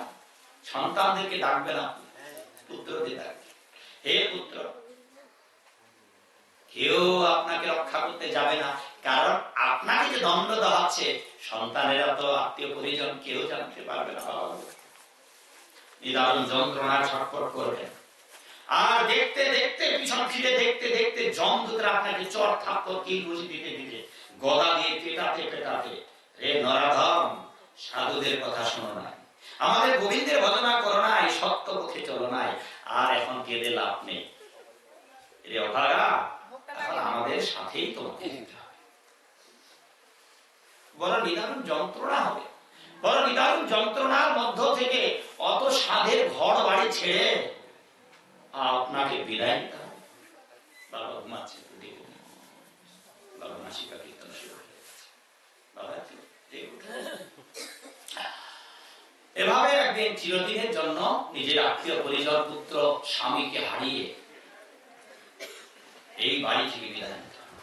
সন্তানদেরকে ডাকবে না, পুত্রকে ডাকবে, হে পুত্র। কেউ আপনাকে রক্ষা করতে যাবে না, কারণ আপনাকে যে দণ্ড দেওয়া হচ্ছে সন্তানেরা তো, আত্মীয় পরিজন কেউ জানতে পারবে না। নিদারুণ যন্ত্রণার ছটফট করবেন। আর দেখতে দেখতে, পিছন ফিরে দেখতে দেখতে যমদূতরা আপনাকে চড় থাপ্পড় কিল ঘুষি দিতে দিতে, গদা দিয়ে পেটাতে পেটাতে, রে নরাধম, সাধুদের কথা শোনো নাই, আমাদের গোবিন্দের ভজনা করো নাই, সত্য পথে চলো নাই, আর এখন কেঁদে লাভ নেই, রে অভাগা, এখন আমাদের সাথেই তোমাকে যেতে হবে। বড় নিদারুণ যন্ত্রণা হবে। বড় নিদারুণ যন্ত্রণার মধ্য থেকে অত সাধের ঘর বাড়ি ছেড়ে আপনাকে বিদায় নিতে হবে। বাবা ঘুমাচ্ছে, বাবা নাসিকা কীর্তন শুরু হয়ে গেছে, বাবা এভাবে একদিন চিরদিনের জন্য নিজের আত্মীয় পরিজন, পুত্র, স্বামীকে হারিয়ে এই বাড়ি থেকে বিদায় নিতে হবে।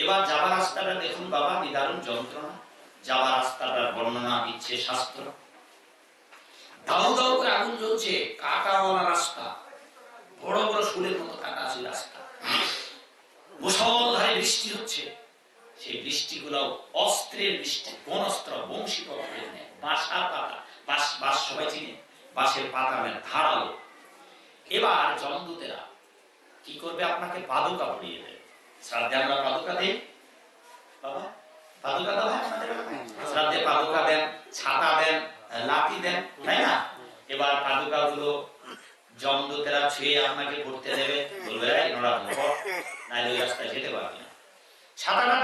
এবার যাবার রাস্তাটা দেখুন বাবা, নিদারুণ যন্ত্রণা। যাবার রাস্তাটার বর্ণনা দিচ্ছে শাস্ত্র। দাউ দাউ করে আগুন জ্বলছে, কাঁটাওয়ালা রাস্তা, বড় বড় ফুলের মতো কাটা আছে রাস্তা, মুষলধারে বৃষ্টি হচ্ছে। সেই বৃষ্টিগুলো অস্ত্রের বৃষ্টি, কোন অস্ত্র? বংশী পত্রের নেই, বাঁশার পাতা, বাঁশ সবাই চিনে, বাঁশের পাতা মেলে ধারালো। এবার যমদূতেরা কি করবে? আপনাকে পাদুকা পরিয়ে দেবে। শ্রাদ্ধে আমরা পাদুকা দিই বাবা, পাদুকা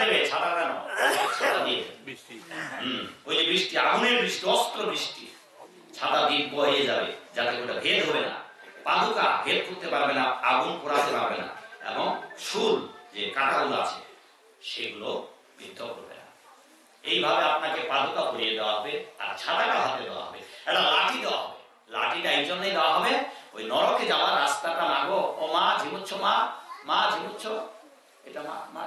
দেবে, ছাতা কেন? ছাতা দিয়ে ওই যে বৃষ্টি, আগুনের বৃষ্টি, অস্ত্র বৃষ্টি, ছাতা দিয়ে বয়ে যাবে, যাতে ওটা ভেদ হবে না, পাদুকা ভেদ করতে পারবে না, আগুন পোড়াতে পারবে না, এবং শুল যে কাঁটাগুলো আছে সেগুলো বিদ্ধ করবে না। এইভাবে আপনাকে পাদুকা পরিয়ে দেওয়া হবে, আর ছাতাটা হাতে দেওয়া হবে, একটা লাঠি দেওয়া হবে। লাঠিটা এই জন্যই দেওয়া হবে, ওই নরকে যাওয়ার রাস্তাটা মাগো, ও মা ঝিমুচ্ছ, মা মা ঝিমুচ্ছ, এটা মা মা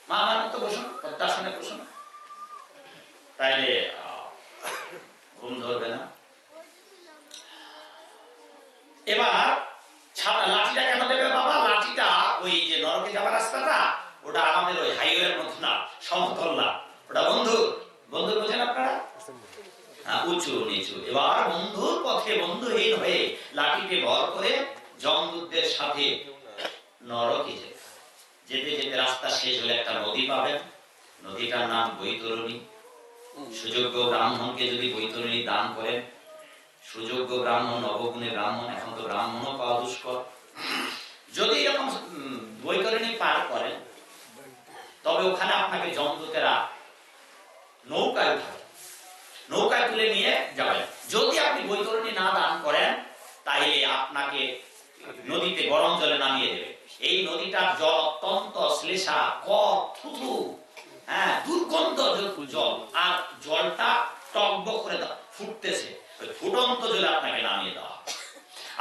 মা আমার মতো বসুন, পদ্মাসনে বসুন, তাইলে ঘুম ধরবে না। এবার লাঠিটা কেন দেবে বাবা? লাঠিটা ওই যে নরকে যাওয়ার রাস্তাটা, ওটা আমাদের ওই হাইওয়ের মধ্যে না, সমতল না, ওটা বন্ধু বন্ধু বোঝেন আপনারা, উঁচু নিচু। এবার বন্ধুর পথে বন্ধুহীন হয়ে লাঠিকে ভর করে যমদূতদের সাথে নরকে যেতে যেতে রাস্তা শেষ হলে একটা নদী পাবেন, নদীটার নাম বৈতরণী। সুযোগ্য ব্রাহ্মণকে যদি বৈতরণী দান করেন, সুযোগ্য ব্রাহ্মণ, নবগুণে ব্রাহ্মণ, এখন তো ব্রাহ্মণও পাওয়া দুষ্কর, যদি এরকম বৈতরণী পার করেন, তবে ওখানে আপনাকে যমদূতেরা নৌকায় উঠাবে, নৌকায় তুলে নিয়ে যাবেন। যদি আপনি বৈতরণী না দান করেন, তাহলে আপনাকে নদীতে গরম জলে নামিয়ে দেবে। এই নদীটার জল অত্যন্ত শ্লেষা, কফ, থুথু, হ্যাঁ, দুর্গন্ধ জল, আর জলটা টকবক করে ফুটতেছে, ওই ফুটন্ত জলে আপনাকে নামিয়ে দেওয়া।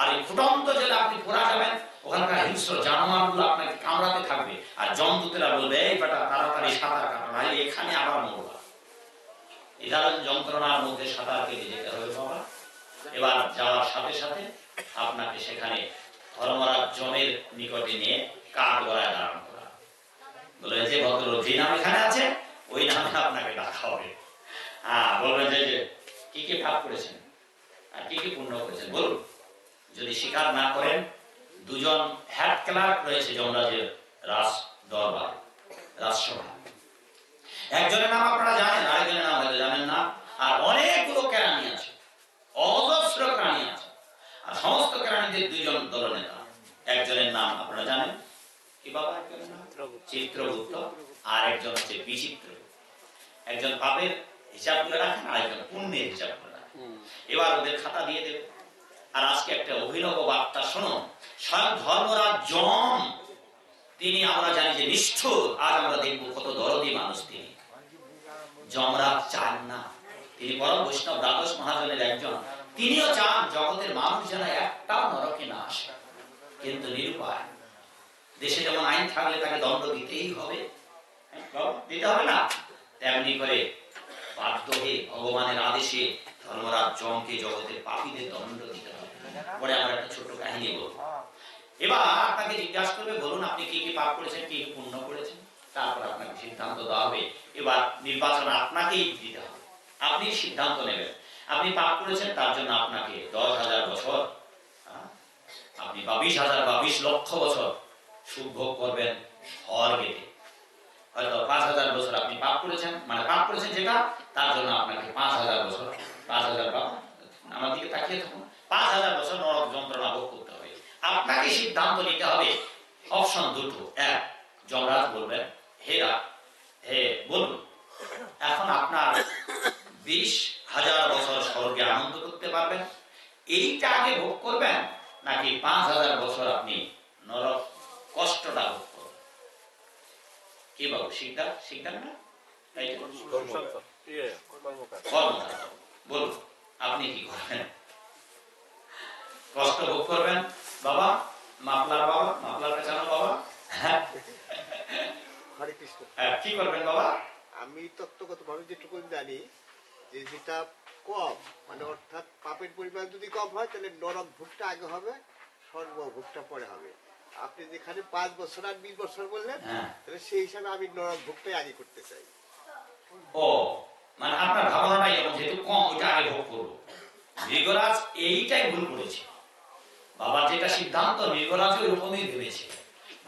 আর এই ফুটন্ত জলে আপনি পড়া যাবেন, ওখানকার হিংস্র জানোয়ারগুলো আপনাকে কামড়াতে থাকবে, আর যমদূতেরা বলবে, এই বেটা তাড়াতাড়ি সাঁতার কাটো, নাহলে এখানে আবার মরবা। এই ধরনের যন্ত্রণার মধ্যে সাঁতার কেটে যেতে হবে বাবা। এবার যাওয়ার সাথে সাথে আপনাকে সেখানে ধর্মরাজ যমের নিকটে নিয়ে কাঠ গড়ায় দাঁড়ানো করা, বলে যে ভদ্রলোক যে নাম এখানে আছে ওই নামে আপনাকে ডাকা হবে। হ্যাঁ, বলবেন যে কি কি পাপ করেছেন আর কি কি পুণ্য করেছেন বলুন। যদি স্বীকার না করেন, দুজন হেড ক্লার্ক রয়েছে যমরাজের রাজ দরবার, রাজসভা। একজনের নাম আপনারা জানেন, আরেকজনের নাম হয়তো জানেন না, আর অনেকগুলো কেরানি আছে, অজস্র কেরানি আছে, আর সমস্ত কেরানিদের দুইজন দলনেতা। একজনের নাম আপনারা জানেন কি বাবা? একজনের নাম চিত্রগুপ্ত, আর একজন হচ্ছে বিচিত্র। একজন পাপের হিসাব করে রাখেন, আরেকজন পুণ্যের হিসাব করে রাখেন। এবার ওদের খাতা দিয়ে দেবে। আর আজকে একটা অভিনব বার্তা শোনো, স্বয়ং ধর্মরাজ যম, তিনি আমরা জানি যে নিষ্ঠুর, আজ আমরা দেখবো কত দরদী মানুষ তিনি। যমরাজ চান না, তিনি পরম বৈষ্ণব দ্বাদশ মহাজনের একজন, তিনিও চান জগতের মানুষ যেন একটাও নরকে না আসে, কিন্তু নিরুপায়। দেশে যেমন আইন থাকলে তাকে দণ্ড দিতেই হবে, দিতে হবে না, তেমনি করে বাধ্য হয়ে ভগবানের আদেশে ধর্মরাজ যমকে জগতের পাপীদের দণ্ড দিতে হবে। পরে আমরা একটা ছোট্ট কাহিনী বলবো। এবার আপনাকে জিজ্ঞাসা করবে, বলুন আপনি কি কি পাপ করেছেন, কি কি পুণ্য করেছেন, তারপর আপনাকে সিদ্ধান্ত দেওয়া হবে। এবার নির্বাচন আপনাকেই দিতে হবে, আপনি সিদ্ধান্ত নেবেন। আপনি পাপ করেছেন, তার জন্য আপনাকে 10,000 বছর, আপনি বা 20,000 বা 20 লক্ষ বছর সুখ ভোগ করবেন স্বর্গেতে। হয়তো 5,000 বছর আপনি পাপ করেছেন, মানে পাপ করেছেন যেটা, তার জন্য আপনাকে 5,000 বছর, 5,000 পাপ, আমার দিকে তাকিয়ে থাকুন, 5,000 বছর নরক যন্ত্রণা ভোগ করতে হবে। আপনাকে সিদ্ধান্ত নিতে হবে। অপশন দুটো, এক, যমরাজ বলবেন, হে বলুন, এখন আপনার 20,000 বছর স্বর্গে আনন্দ করতে পারবেন, এইটা আগে ভোগ করবেন, নাকি 5,000 বছর আপনি নরক কষ্টটা ভোগ করবেন? কি বাবু, শিকদার না? বলুন আপনি কি করবেন? কষ্ট ভোগ করবেন বাবা? মাফলার বাবা, মাফলার পেছানো বাবা, হরে কৃষ্ণ। কি করবেন বাবা? আমি তত্ত্বগত ভাবে যেটুকু জানি, যে যেটা কম, মানে অর্থাৎ পাপের পরিমাণ যদি কম হয়, তাহলে নরক ভোগটা আগে হবে, স্বর্গ ভোগটা পরে হবে। আপনি যেখানে 5 বছর আর 20 বছর বললেন, তাহলে সেই হিসাবে আমি নরক ভোগটাই আগে করতে চাই। ও, মানে আপনার ভাবনাটা এরকম, যেহেতু কম ওইটা আগে ভোগ করবো। মৃগরাজ এইটাই ভুল করেছে। বাবার যেটা সিদ্ধান্ত, মৃগরাজ ওইরকমই ভেবেছে।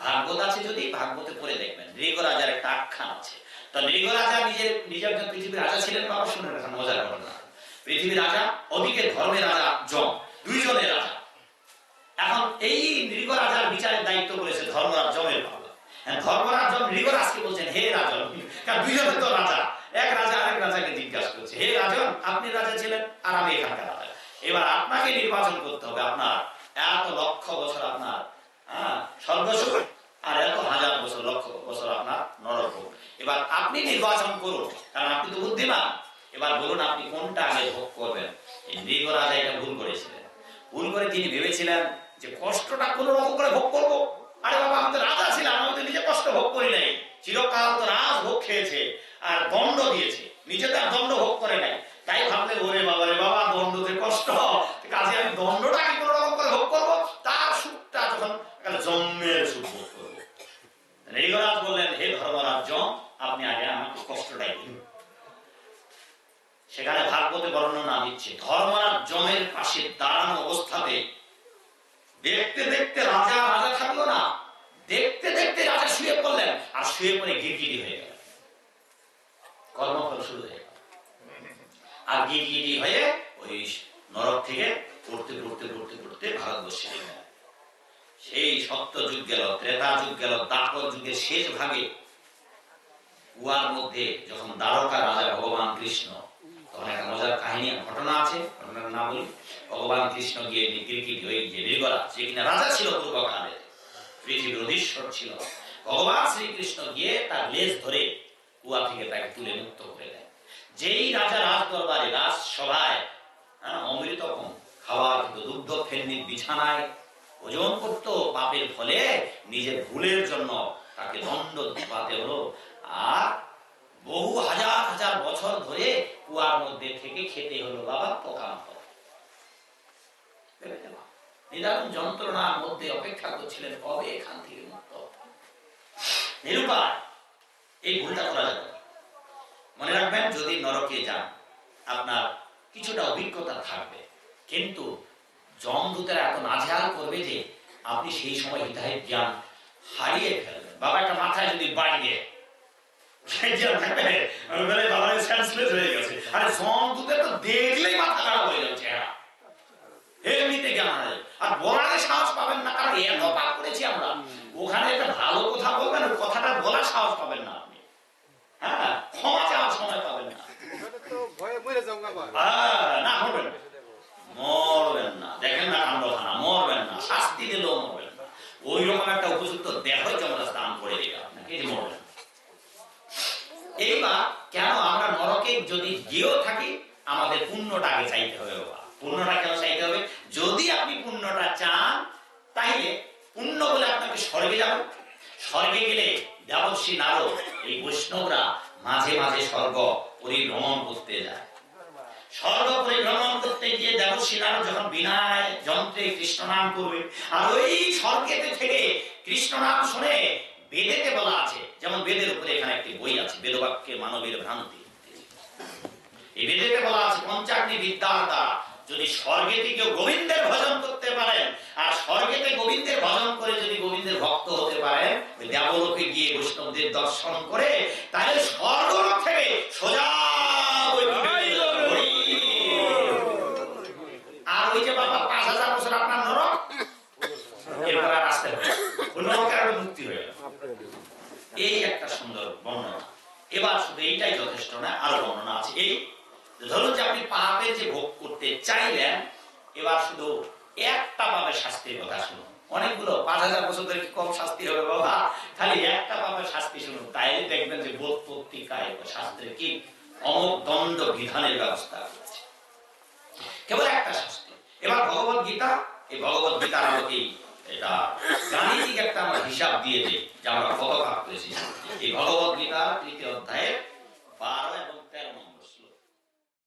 ভাগবত আছে, যদি ভাগবতে পড়ে দেখবেন, মৃগরাজার একটা আখ্যান আছে। তো মৃগরাজা নিজের একজন পৃথিবীর রাজা ছিলেন। বাবা শুনে রাখেন, মজার ঘটনা। পৃথিবীর রাজা, ওদিকে ধর্মের রাজা যম, দুইজনের রাজা। এখন এই মৃগরাজার বিচারের দায়িত্ব করেছে ধর্মরাজ যমের বাবা। ধর্মরাজ যখন মৃগরাজকে বলছেন হে রাজন, কারণ দুইজনে তো রাজা, এক রাজা আরেক রাজাকে জিজ্ঞাসা করছে হে রাজন আপনি রাজা ছিলেন আর আমি এখানকার রাজা, এবার আপনাকে নির্বাচন করতে হবে, আপনার এত লক্ষ বছর আপনার স্বর্গসুখ আর এত হাজার বছর লক্ষ বছর আপনার নরকভোগ, এবার আপনি নির্বাচন করুন কারণ আপনি তো বুদ্ধিমান, এবার বলুন আপনি কোনটা আগে ভোগ করবেন। এই মৃগরাজা এটা ভুল করেছিলেন, ভুল করে তিনি ভেবেছিলেন যে কষ্টটা কোনো রকম করে ভোগ করবো, আরে বাবা আমি তো রাজা ছিলাম, আমি তো নিজে কষ্ট ভোগ করি নাই, চিরকাল তো রাজ ভোগ খেয়েছে আর দণ্ড দিয়েছে, নিজে তার দণ্ড ভোগ করে নাই, তাই ভাবলে ওরে বাবা রে বাবা দণ্ডতে কষ্ট, কাজে আমি দণ্ডটাকে কোনো রকম করে ভোগ করবো, তার সুখটা যখন জন্মের সুখ ভোগ করবো। মৃগরাজ বললেন হে ধর্মরাজ যম আপনি আগে আমাকে কষ্টটাই দিন। সেখানে ভাগবতে বর্ণনা দিচ্ছে ধর্মরাজ যমের পাশে দাঁড়ানো অবস্থাতে দেখতে দেখতে রাজা রাজা থাকলো না, দেখতে দেখতে রাজা শুয়ে পড়লেন আর শুয়ে পড়ে গিরগিটি হয়ে গেল, কর্মফল শুরু হয়ে গেল, আর গিরগিটি হয়ে ওই নরক থেকে পড়তে পড়তে পড়তে পড়তে ভারতবর্ষে গেল। সেই সত্য যুগ গেল, ত্রেতা যুগ গেল, দ্বাপর যুগের শেষ ভাগে কুয়ার মধ্যে যখন দ্বারকা রাজা ভগবান কৃষ্ণ, তখন একটা মজার কাহিনী ঘটনা আছে, ঘটনার নাম বলি। ভগবান কৃষ্ণ গিয়ে গিরগিটি ওই যে মৃগরাজ যে কিনা রাজা ছিল পূর্বকালে, পৃথিবীর অধীশ্বর ছিল, ভগবান শ্রীকৃষ্ণ গিয়ে তার লেজ ধরে কুয়া থেকে তাকে তুলে মুক্ত করে দেয়। যেই রাজা রাজ দরবারে রাজ সভায় অমৃত খাওয়ার দুগ্ধ ফেন্নির বিছানায় ওজন করত, পাপের ফলে নিজের ভুলের জন্য তাকে দণ্ড পাতে হলো, আর বহু হাজার হাজার বছর ধরে কুয়ার মধ্যে থেকে খেতে হলো বাবা পোকামাকড়। নিদারুণ যন্ত্রণার মধ্যে অপেক্ষা করছিলেন কবে এখান থেকে মুক্ত। নিরুপায়, এই ভুলটা করা যাবে। মনে রাখবেন যদি নরকে যান আপনার কিছুটা অভিজ্ঞতা থাকবে, কিন্তু যমদূতেরা এত নাজেহাল করবে যে আপনি সেই সময় হিতাহিত জ্ঞান হারিয়ে ফেলবেন। বাবা একটা মাথায় যদি বাড়ি দিয়ে দেখলেই মাথা খারাপ হয়ে যাচ্ছে, এমনিতে জ্ঞান হারাবে আর বলার সাহস পাবেন না, কারণ এত পাপ করেছি আমরা। ওখানে একটা ভালো কথা বলবেন, কথাটা বলার সাহস পাবেন না আপনি, হ্যাঁ ক্ষমা চাওয়ার সময় পাবেন না, না মরবেন না, মরবেন না, দেখেন না কাণ্ডখানা, মরবেন না, শাস্তি দিলেও মরবেন না, ওই রকম একটা উপযুক্ত দেহ যমরাজ দান করে দেবে আপনাকে, মরবেন। এইবার কেন আমরা নরকে যদি গিয়েও থাকি আমাদের পুণ্যটা আগে চাইতে হবে বাবা। পুণ্যটা কেন চাইতে হবে? যদি আপনি পুণ্যটা চান তাহলে পুণ্য বলে আপনাকে স্বর্গে যাবেন, স্বর্গে গেলে দেবর্ষি নারদ এই বৈষ্ণবরা মাঝে মাঝে স্বর্গ পরিভ্রমণ করতে যায়। স্বর্গ পরিভ্রমণ করতে গিয়ে দেবর্ষি নারদ যখন বিনায় যন্ত্রে কৃষ্ণ নাম করবে, আর ওই স্বর্গেতে থেকে কৃষ্ণ নাম শুনে বেদেতে বলা আছে, যেমন বেদের উপরে এখানে একটি বই আছে বেদবাক্যে মানবের ভ্রান্তি, এই বেদেতে বলা আছে পঞ্চাগ্নি বিদ্যার দ্বারা যদি স্বর্গেতে কেউ গোবিন্দের ভজন করতে পারেন, আর স্বর্গেতে গোবিন্দের ভজন করে যদি গোবিন্দের ভক্ত হতে পারেন, দেবলোকে গিয়ে বৈষ্ণবদের দর্শন করে, তাহলে স্বর্গলোক থেকে সোজা আর ওই যে বাবা 5000 বছর আপনার নরক, এরপর আর আসতে হবে মুক্তি হয়ে গেল। এই একটা সুন্দর বর্ণনা। এবার শুধু এইটাই যথেষ্ট না, আরো বর্ণনা আছে। এই ধরুন যে আপনি পাপের যে ভোগ করতে চাইলেন, এবার শুধু একটা পাপের শাস্তির কথা শুনুন। অনেকগুলো 5000 বছর ধরে কি কম শাস্তি হবে বাবা? খালি একটা পাপের শাস্তি শুনুন, তাইলে দেখবেন যে বোধ পত্রিকায় শাস্ত্রে কি অমোঘ দণ্ড বিধানের ব্যবস্থা আছে, কেবল একটা শাস্তি। এবার ভগবত গীতা, এই ভগবত গীতার আমাকে এটা গাণিতিক একটা আমরা হিসাব দিয়ে দেয় যে আমরা কত পাপ করেছি। এই ভগবত গীতার 3য় অধ্যায়